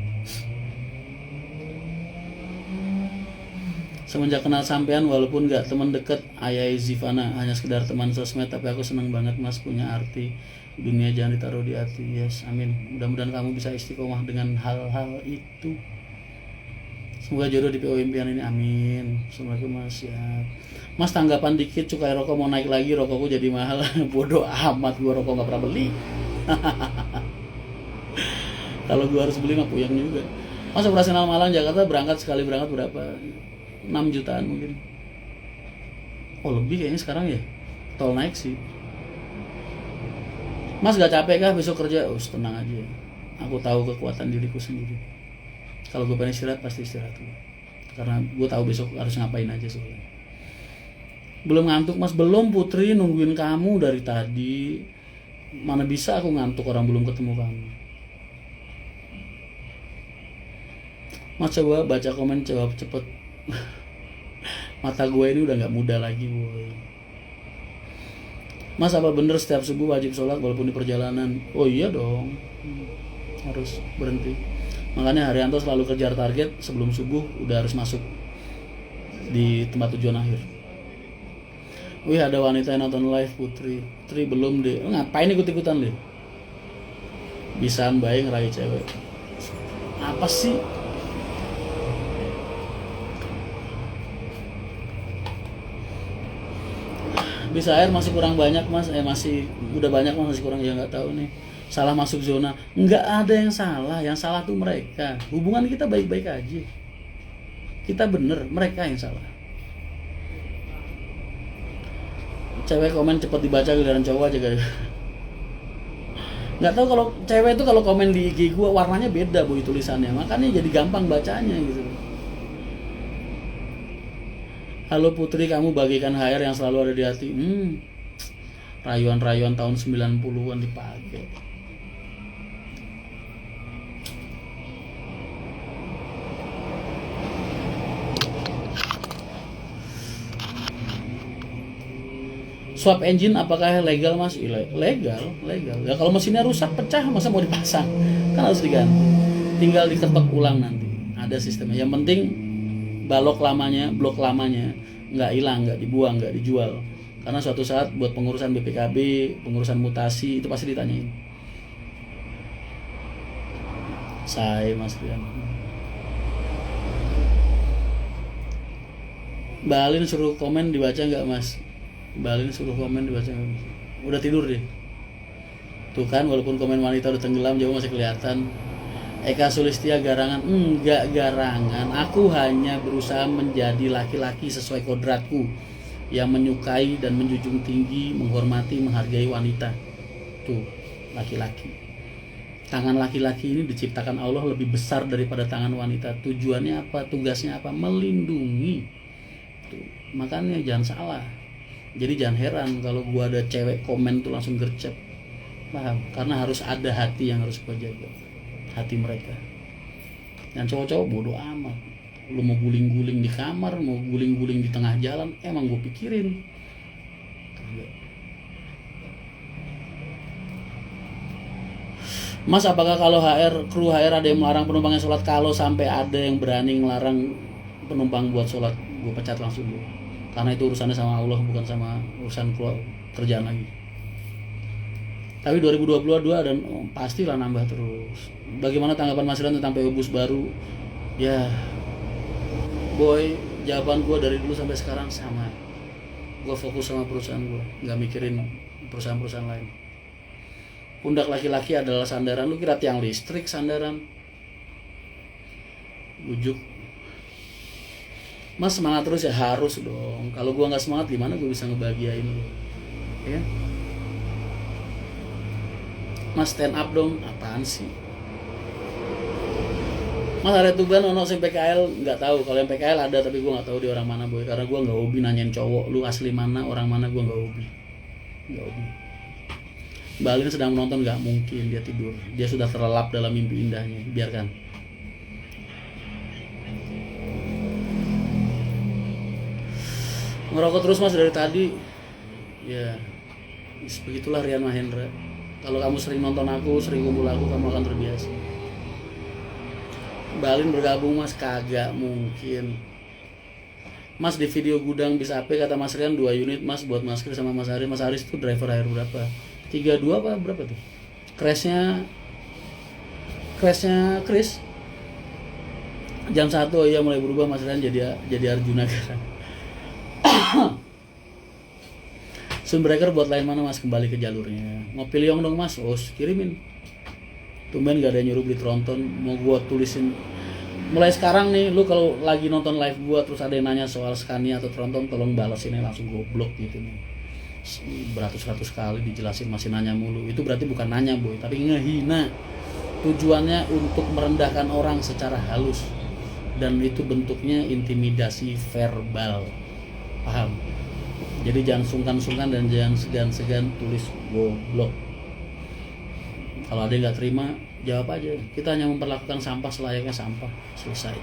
Semenjak kenal sampean walaupun gak teman deket Ayai Zivana, hanya sekedar teman sosmed, tapi aku seneng banget Mas, punya arti dunia jangan ditaruh di hati. Yes, amin. Mudah-mudahan kamu bisa istiqomah dengan hal-hal itu. Semoga jodoh di PO impian ini, amin. Assalamualaikum Mas ya. Mas tanggapan dikit, cukai rokok mau naik lagi, rokokku jadi mahal. Bodoh amat, gua rokok gak pernah beli. Kalau gua harus beli mah puyeng juga. Mas operasional Malang Jakarta berangkat sekali berangkat berapa? 6 jutaan mungkin. Oh lebih kayaknya sekarang ya. Tol naik sih. Mas gak capek kah besok kerja? Oh tenang aja. Aku tahu kekuatan diriku sendiri. Kalau gue pengen istirahat pasti istirahat. Karena gue tahu besok harus ngapain aja soalnya. Belum ngantuk Mas? Belum Putri, nungguin kamu dari tadi. Mana bisa aku ngantuk orang belum ketemu kamu. Mas coba baca komen, jawab cepet. Mata gue ini udah gak muda lagi boy. Mas apa bener setiap subuh wajib sholat walaupun di perjalanan? Oh iya dong, harus berhenti. Makanya Haryanto selalu kejar target sebelum subuh udah harus masuk di tempat tujuan akhir. Wih ada wanita yang nonton live Putri. Putri belum deh. Ngapain ikut-ikutan deh? Bisaan baik ngeraih cewek. Apa sih? Bisa air masih kurang banyak Mas, masih udah banyak Mas, masih kurang ya nggak tahu nih. Salah masuk zona, nggak ada yang salah tuh mereka. Hubungan kita baik-baik aja, kita bener, mereka yang salah. Cewek komen cepet dibaca giliran cowok aja guys. Nggak tahu kalau cewek itu kalau komen di IG gue warnanya beda boy tulisannya, makanya jadi gampang bacanya gitu. Halo Putri, kamu bagikan HR yang selalu ada di hati. Rayuan-rayuan tahun 90-an dipakai. Swap engine apakah legal mas? Legal. Ya kalau mesinnya rusak pecah masa mau dipasang? Kan harus diganti. Tinggal diketok ulang nanti. Ada sistemnya. Yang penting blok lamanya nggak hilang, nggak dibuang, nggak dijual. Karena suatu saat buat pengurusan BPKB, pengurusan mutasi itu pasti ditanyain. Saya mas Rian. Mbak Alin suruh komen dibaca nggak mas? Balin suruh komen dibaca. Udah tidur deh. Tuh kan walaupun komen wanita udah tenggelam jauh masih kelihatan. Eka Sulistia garangan. Enggak garangan. Aku hanya berusaha menjadi laki-laki sesuai kodratku yang menyukai dan menjunjung tinggi, menghormati, menghargai wanita. Tuh, laki-laki. Tangan laki-laki ini diciptakan Allah lebih besar daripada tangan wanita. Tujuannya apa? Tugasnya apa? Melindungi. Tuh, makanya jangan salah. Jadi jangan heran kalau gua ada cewek komen tuh langsung gercep. Paham? Karena harus ada hati yang harus gua jaga. Hati mereka. Yang cowok-cowok bodoh amat. Lu mau guling-guling di kamar, mau guling-guling di tengah jalan, emang gua pikirin. Mas, apakah kalau kru HR ada yang melarang penumpangnya sholat? Kalau sampai ada yang berani ngelarang penumpang buat sholat, gua pecat langsung gua. Karena itu urusannya sama Allah, bukan sama urusan kerjaan lagi. Tapi 2022 dan pastilah nambah terus. Bagaimana tanggapan Mas Rian tentang PO Bus baru? Ya, boy, jawaban gue dari dulu sampai sekarang sama. Gue fokus sama perusahaan gue, nggak mikirin perusahaan-perusahaan lain. Pundak laki-laki adalah sandaran. Lu kira tiang listrik sandaran? Bujuk. Mas semangat terus ya, harus dong. Kalau gua nggak semangat gimana gua bisa ngebahagiain lu? Ya? Mas stand up dong, apaan sih? Mas ada tuban ono sing PKL nggak tahu. Kalau yang PKL ada tapi gua nggak tahu dia orang mana boy. Karena gua nggak hobi nanyain cowok lu asli mana, orang mana, gua nggak hobi. Mbak Alin sedang menonton, nggak mungkin dia tidur. Dia sudah terlelap dalam mimpi indahnya. Biarkan. Ngerokok terus mas dari tadi. Ya, begitulah Rian Mahendra. Kalau kamu sering nonton aku, sering kumpul aku, kamu akan terbiasa. Balin bergabung mas, kagak mungkin. Mas di video gudang bis AP kata Mas Rian 2 unit mas buat Mas Kris sama Mas Haris. Mas Haris itu driver air berapa? 32 apa berapa tuh? Crashnya Kris jam 1 ya mulai berubah Mas Rian jadi Arjuna kan. Sunbreaker buat lain mana mas, kembali ke jalurnya. Ngopi liong dong mas, kirimin. Tumben gak ada yang nyuruh beli tronton, mau gua tulisin. Mulai sekarang nih, lu kalau lagi nonton live gua terus ada yang nanya soal Scania atau tronton, tolong balas ini langsung goblok gitu nih. Beratus-ratus kali dijelasin masih nanya mulu. Itu berarti bukan nanya boy, tapi ngehina. Tujuannya untuk merendahkan orang secara halus. Dan itu bentuknya intimidasi verbal. Paham? Jadi jangan sungkan-sungkan dan jangan segan-segan tulis goblok. Kalau ada yang nggak terima, jawab aja. Kita hanya memperlakukan sampah selayaknya sampah. Selesai.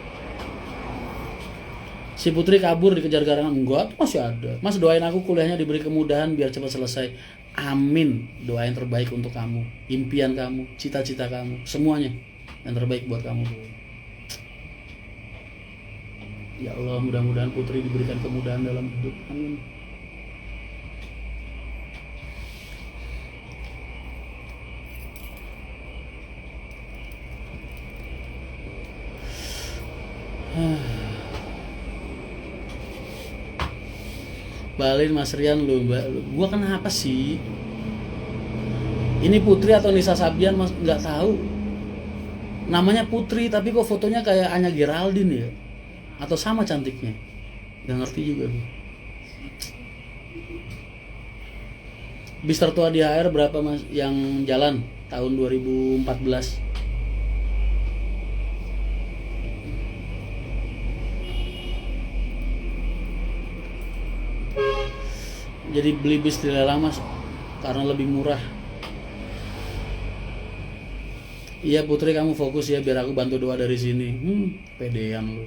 Si Putri kabur dikejar garangan. Enggak, masih ada. Mas doain aku kuliahnya diberi kemudahan biar cepat selesai. Amin. Doa yang terbaik untuk kamu, impian kamu, cita-cita kamu, semuanya yang terbaik buat kamu. Ya Allah, mudah-mudahan Putri diberikan kemudahan dalam hidup. Amin. Balin Mas Rian lu, gua kenapa sih? Ini Putri atau Nisa Sabian mas nggak tahu. Namanya Putri tapi kok fotonya kayak Anya Geraldine ya? Atau sama cantiknya? Nggak ngerti juga gue. Bis tertua di HR berapa mas yang jalan tahun 2014? Jadi beli bis dilelang mas karena lebih murah. Iya Putri, kamu fokus ya biar aku bantu doa dari sini. Pedean lu.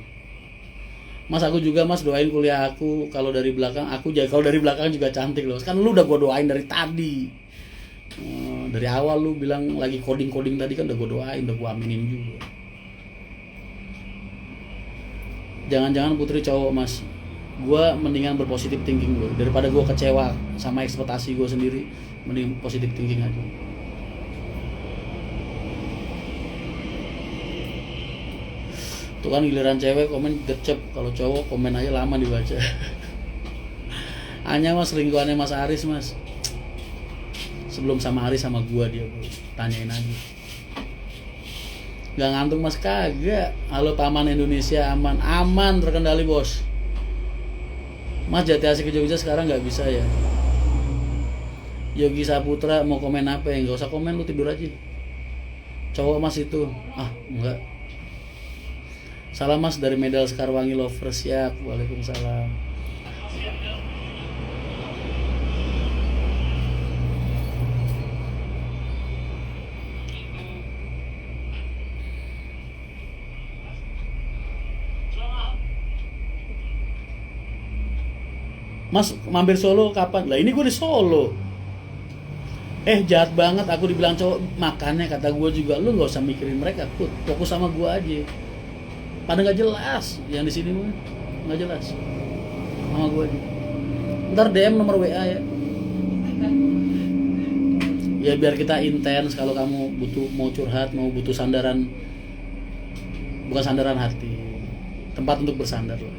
Mas aku juga mas doain kuliah aku. Kalau dari belakang kalau dari belakang juga cantik loh. Kan lu udah gua doain dari tadi. Dari awal lu bilang lagi coding tadi kan udah gua doain, udah gua aminin juga. Jangan-jangan Putri cowok mas. Gua mendingan berpositif thinking dulu daripada gua kecewa sama ekspektasi gua sendiri. Mending positif thinking aja. Tuh kan giliran cewek komen gercep, kalau cowok komen aja lama dibaca. Hanya mas selingkuhannya Mas Aris mas. Sebelum sama Aris sama gua dia bro. Tanyain aja. Gak ngantuk mas, kagak. Halo paman Indonesia, aman terkendali bos. Mas Jati Asih ke Jogja sekarang nggak bisa ya. Yogi Saputra mau komen apa ya? Nggak usah komen, lu tidur aja. Cowok mas itu, enggak. Salam mas dari Medal Sekarwangi Lovers ya. Waalaikumsalam. Mas mampir Solo kapan? Lah ini gue di Solo. Jahat banget aku dibilang cowok. Makanya kata gue juga, lu nggak usah mikirin mereka, Put. Fokus sama gue aja. Pada nggak jelas, yang di sini mah nggak jelas. Sama gue aja. Ntar DM nomor WA ya. Ya biar kita intens kalau kamu mau curhat, mau butuh sandaran, bukan sandaran hati, tempat untuk bersandar lah.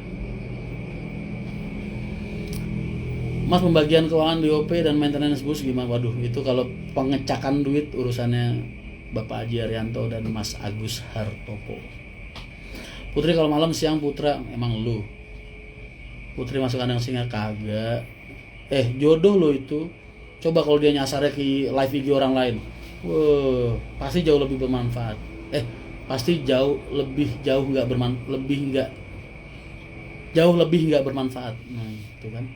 Mas pembagian keuangan BOP dan maintenance bus gimana? Waduh, itu kalau pengecakan duit urusannya Bapak Haji Arianto dan Mas Agus Hartopo. Putri kalau malam siang Putra, emang lu. Putri masuk kandang singa kagak. Jodoh lo itu. Coba kalau dia nyasarnya ke live IG orang lain. Pasti jauh lebih bermanfaat. Pasti jauh lebih nggak bermanfaat. Nah, itu kan.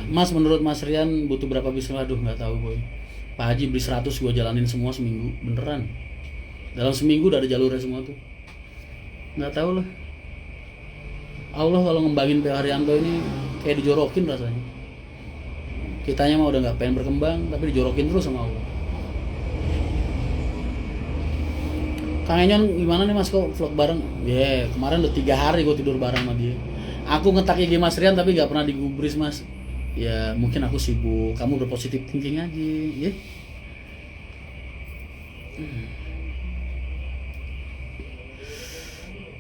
Mas menurut Mas Rian butuh berapa bis? Aduh nggak tahu boy. Pak Haji beli 100 gue jalanin semua seminggu, beneran. Dalam seminggu udah ada jalurnya semua tuh. Nggak tahu lah. Allah kalau ngembangin Pak Haryanto ini kayak dijorokin rasanya. Kitanya mah udah nggak pengen berkembang, tapi dijorokin terus sama Allah. Kang Enyon gimana nih mas, kok vlog bareng? Kemarin udah 3 hari gue tidur bareng sama dia. Aku ngetak IG Mas Rian tapi nggak pernah digubris mas. Ya mungkin aku sibuk, kamu berpositif thinking aja ya.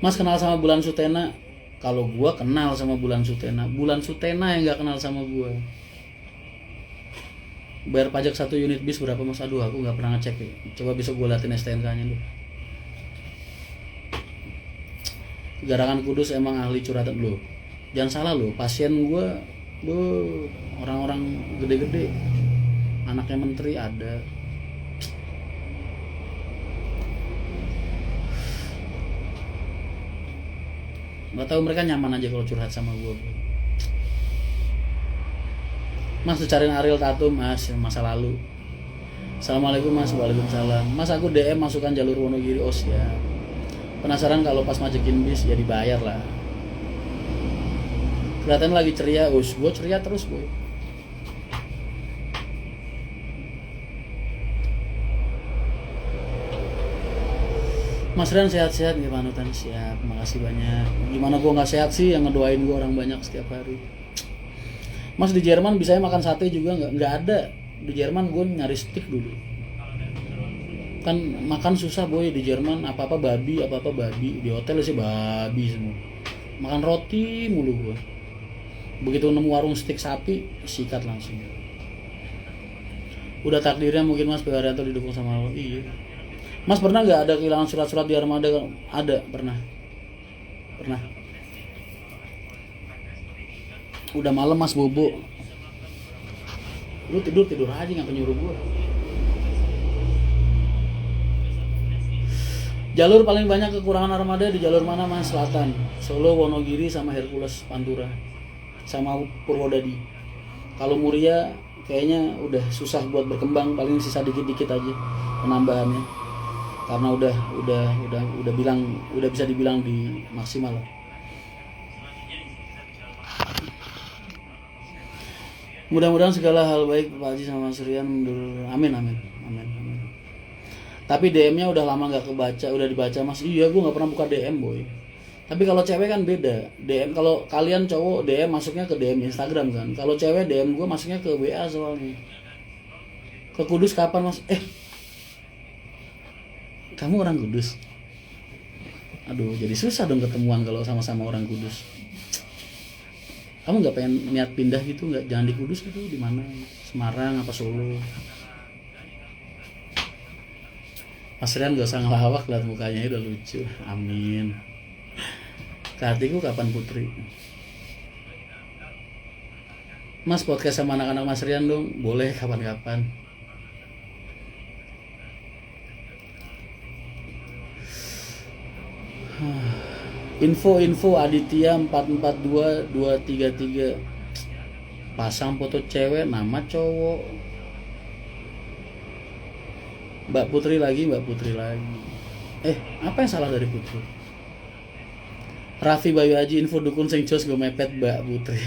Mas kenal sama Bulan Sutena? Kalau gua kenal sama Bulan Sutena yang nggak kenal sama gua. Bayar pajak 1 unit bis berapa mas? Aduh aku nggak pernah ngecek ya. Coba besok gua liatin STNK-nya deh. Garangan Kudus emang ahli curhatan lo. Jangan salah lo, pasien gua orang-orang gede-gede, anaknya menteri ada. Nggak tahu mereka nyaman aja kalau curhat sama gue. Mas cariin Ariel Tatum mas, masa lalu. Assalamualaikum mas. Waalaikumsalam. Mas aku DM masukkan jalur Wonogiri ya. Penasaran kalau pas majekin bis ya dibayar lah. Kelihatan lagi ceria, gue ceria terus boy. Mas Rian sehat-sehat gimana Tan? Siap, makasih banyak. Gimana gue nggak sehat sih, yang ngedoain gue orang banyak setiap hari. Mas di Jerman bisa makan sate juga nggak ada. Di Jerman gue nyari steak dulu. Kan makan susah boy di Jerman, apa-apa babi. Di hotel sih babi semua. Makan roti mulu gue. Begitu nemu warung steak sapi, sikat langsung. Udah takdirnya mungkin Mas Pak Haryanto didukung sama Allah. Iya. Mas pernah nggak ada kehilangan surat-surat di armada? Ada, pernah. Udah malam Mas bobo. Lu tidur aja ngapa nyuruh gua. Jalur paling banyak kekurangan armada di jalur mana Mas? Selatan, Solo, Wonogiri, sama Hercules, Pantura, sama Purwodadi. Kalau Muria kayaknya udah susah buat berkembang, paling sisa dikit-dikit aja penambahannya. Karena udah bisa dibilang di maksimal. Mudah-mudahan segala hal baik Pak Haji sama Mas Rian. Amin. Tapi DM-nya udah lama nggak kebaca, udah dibaca Mas. Iya, gue nggak pernah buka DM boy. Tapi kalau cewek kan beda. DM kalau kalian cowok DM masuknya ke DM Instagram kan. Kalau cewek DM gue masuknya ke WA soalnya. Ke Kudus kapan Mas? Kamu orang Kudus? Aduh, jadi susah dong ketemuan kalau sama-sama orang Kudus. Kamu nggak pengen niat pindah gitu? Nggak, jangan di Kudus gitu, di mana? Semarang apa Solo? Mas Rian gak usah ngelawak, lihat mukanya udah lucu. Amin. Hatiku kapan Putri? Mas podcast sama anak-anak Mas Rian dong. Boleh kapan-kapan. Info Aditya 442233. Pasang foto cewek nama cowok. Mbak Putri lagi. Apa yang salah dari Putri? Raffi Bayu Haji, info dukun sing jos gue mepet Mbak Putri.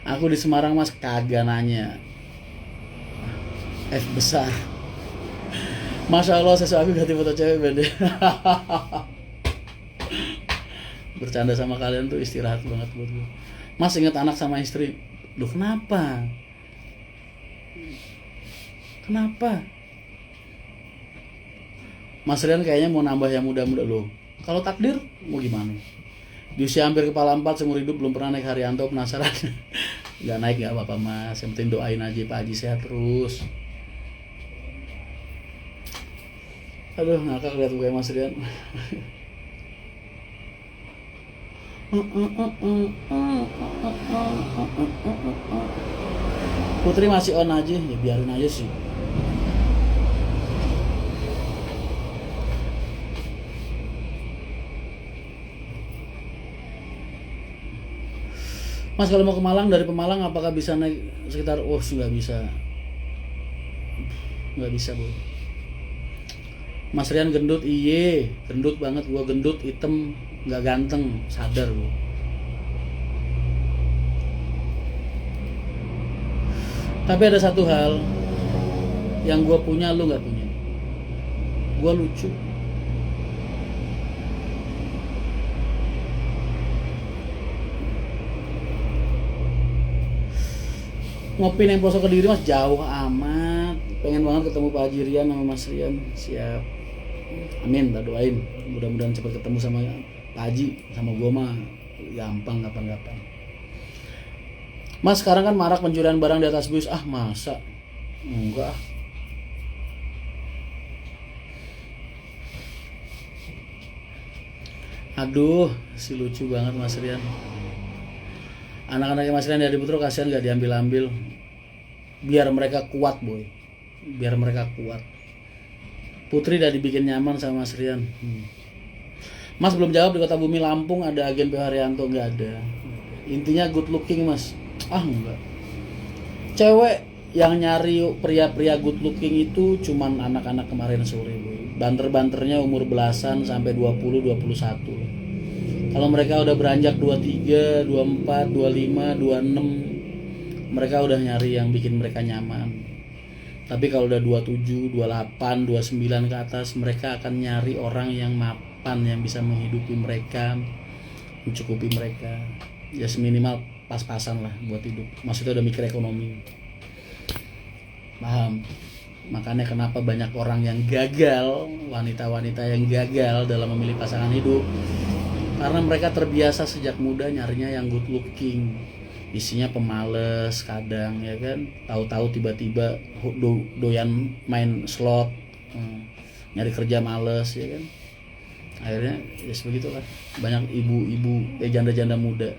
Aku di Semarang Mas, kagak nanya. F besar. Masya Allah, sesuatu ganti foto cewek beda. Bercanda sama kalian tuh istirahat banget buat gue. Mas ingat anak sama istri. Loh kenapa? Mas Rian kayaknya mau nambah yang muda-muda loh. Kalau takdir mau gimana? Di usia hampir kepala 4 seumur hidup belum pernah naik Haryanto, penasaran. Gak naik gak apa-apa Mas, yang penting doain aja Pak Haji sehat terus. Aduh ngakak lihat gue Mas Rian. Putri masih on aja, ya biarin aja sih. Mas kalau mau ke Malang, dari Pemalang apakah bisa naik sekitar nggak bisa Bu. Mas Rian gendut, iye gendut banget, gua gendut, hitam, nggak ganteng, sadar Bu. Tapi ada satu hal yang gua punya lu nggak punya. Gua lucu. Ngopi yang pelosok Kediri Mas, jauh amat. Pengen banget ketemu Pak Haji Rian sama Mas Rian. Siap. Amin, tak doain. Mudah-mudahan cepat ketemu sama Pak Haji. Sama gua mah gampang kapan-kapan. Mas sekarang kan marak pencurian barang di atas bus. Masa? Enggak. Aduh, si lucu banget Mas Rian. Anak-anaknya Mas Rian dari Putro kasihan gak diambil-ambil. Biar mereka kuat boy. Biar mereka kuat. Putri udah dibikin nyaman sama Mas Rian. Mas belum jawab, di Kota Bumi Lampung ada agen PH Haryanto? Gak ada. Intinya good looking Mas. Enggak. Cewek yang nyari pria-pria good looking itu cuman anak-anak kemarin sore boy. Banter-banternya umur belasan sampai 20-21. Kalau mereka udah beranjak 23, 24, 25, 26, mereka udah nyari yang bikin mereka nyaman. Tapi kalau udah 27, 28, 29 ke atas, mereka akan nyari orang yang mapan, yang bisa menghidupi mereka, mencukupi mereka. Ya seminimal pas-pasan lah buat hidup. Maksudnya udah mikir ekonomi. Paham? Makanya kenapa banyak orang yang gagal, wanita-wanita yang gagal dalam memilih pasangan hidup. Karena mereka terbiasa sejak muda nyarinya yang good looking. Isinya pemales kadang ya kan. Tahu-tahu tiba-tiba doyan main slot, Nyari kerja males ya kan. Akhirnya ya begitu kan. Banyak ibu-ibu janda-janda muda.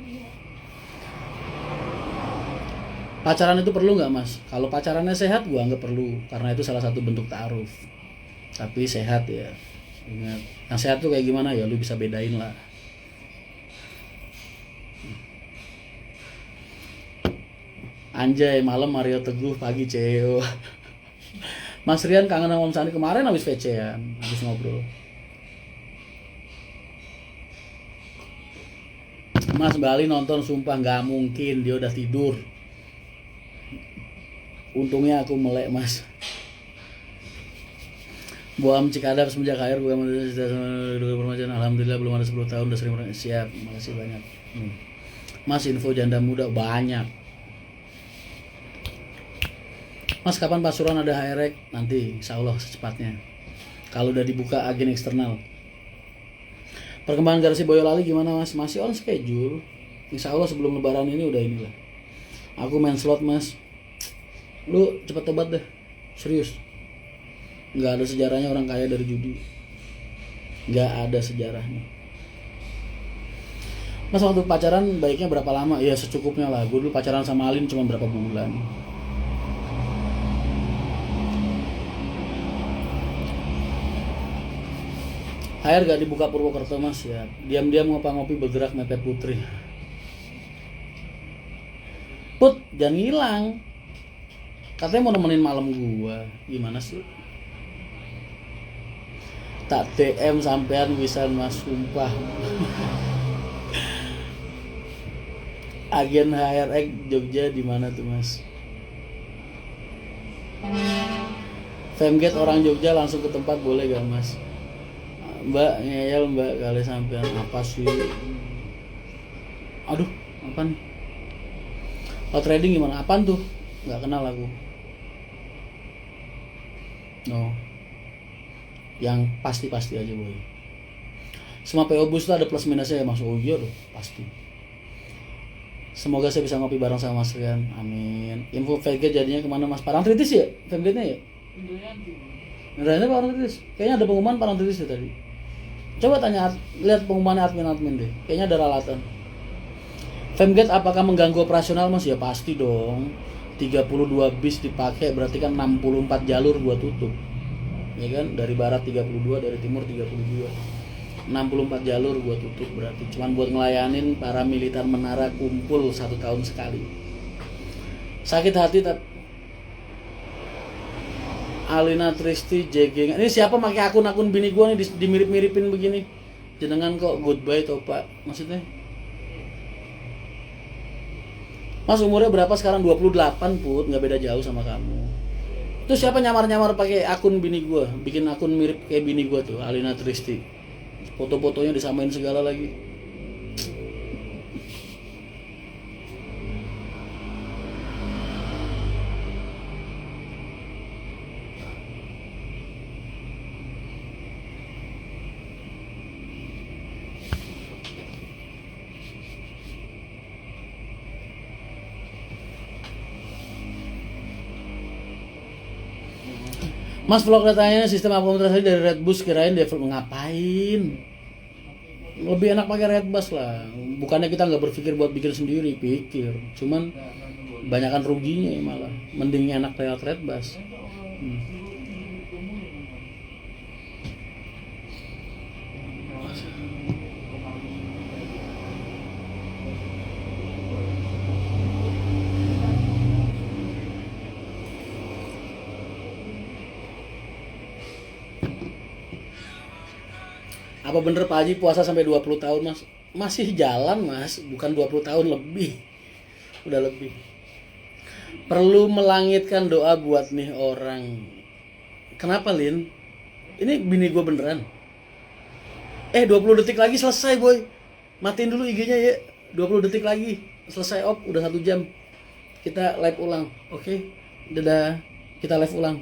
Pacaran itu perlu nggak mas? Kalau pacarannya sehat gua anggap perlu, karena itu salah satu bentuk ta'aruf. Tapi sehat ya. Ingat, yang sehat tuh kayak gimana ya, lu bisa bedain lah. Anjay, malam Mario Teguh, pagi Ceo. Mas Rian kangen sama Om Sandi, kemarin habis VC-an, habis ngobrol. Mas Bali nonton, sumpah nggak mungkin, dia udah tidur. Untungnya aku melek mas. Buam Cikadap semenjak akhir gue permajaan. Alhamdulillah belum ada 10 tahun udah sering siap. Makasih banyak. Mas info janda muda banyak. Mas kapan Pasuruan ada HRX? Nanti insya Allah secepatnya. Kalau udah dibuka agen eksternal. Perkembangan garasi Boyolali gimana mas? Masih on schedule. Insya Allah sebelum lebaran ini udah inilah. Aku main slot mas. Lu cepet tobat deh. Serius. Nggak ada sejarahnya orang kaya dari judi. Nggak ada sejarahnya. Mas waktu pacaran baiknya berapa lama? Ya secukupnya lah. Gue dulu pacaran sama Alin cuma berapa bulan. Air gak dibuka Purwokerto mas ya. Diam-diam ngopi bergerak mepet putri. Put, jangan hilang. Katanya mau nemenin malam gua. Gimana sih? Tak DM sampean bisa mas, sumpah. Agen HRX Jogja di mana tuh mas? Femgate orang Jogja langsung ke tempat boleh gak mas? Mbak ngeyel mbak kali sampean apa sih? Aduh, apa nih? Kalau trading gimana? Apaan tuh? Nggak kenal aku. No. Yang pasti aja boy. Semua PO bus tuh ada plus minusnya ya mas. Oh iya loh, pasti. Semoga saya bisa ngopi bareng sama Mas Rian. Amin. Info Femgate jadinya kemana mas? Parangtritis ya? Femgate-nya ya? Indrayani Parangtritis. Kayaknya ada pengumuman Parangtritis ya tadi. Coba tanya, lihat pengumuman admin deh. Kayaknya ada ralatan. Femgate apakah mengganggu operasional mas? Ya pasti dong. 32 bis dipakai berarti kan 64 jalur gua tutup. Ya kan? Dari barat 32, dari timur 32. 64 jalur gua tutup berarti cuman buat ngelayanin para militer menara kumpul 1 tahun sekali. Sakit hati Alina Tristi Jegeng. Ini siapa pakai akun bini gua nih dimirip-miripin begini. Jenengan kok goodbye toh Pak. Maksudnya? Mas umurnya berapa sekarang? 28 Put, nggak beda jauh sama kamu. Terus siapa nyamar-nyamar pakai akun bini gua, bikin akun mirip kayak bini gua tuh, Alina Tristi. Foto-fotonya disamain segala lagi. Mas vlog datanya sistem akomodasi dari Redbus, kirain develop ngapain? Lebih enak pakai Redbus lah. Bukannya kita nggak berpikir buat bikin sendiri, pikir. Cuman banyakan ruginya ya malah. Mending enak lewat Redbus. Apa bener Pak Haji puasa sampai 20 tahun mas? Masih jalan mas, bukan 20 tahun lebih. Udah lebih. Perlu melangitkan doa buat nih orang. Kenapa Lin? Ini bini gue beneran. 20 detik lagi selesai boy. Matiin dulu IG-nya ya. 20 detik lagi selesai udah 1 jam. Kita live ulang. Oke? Dadah. Kita live ulang.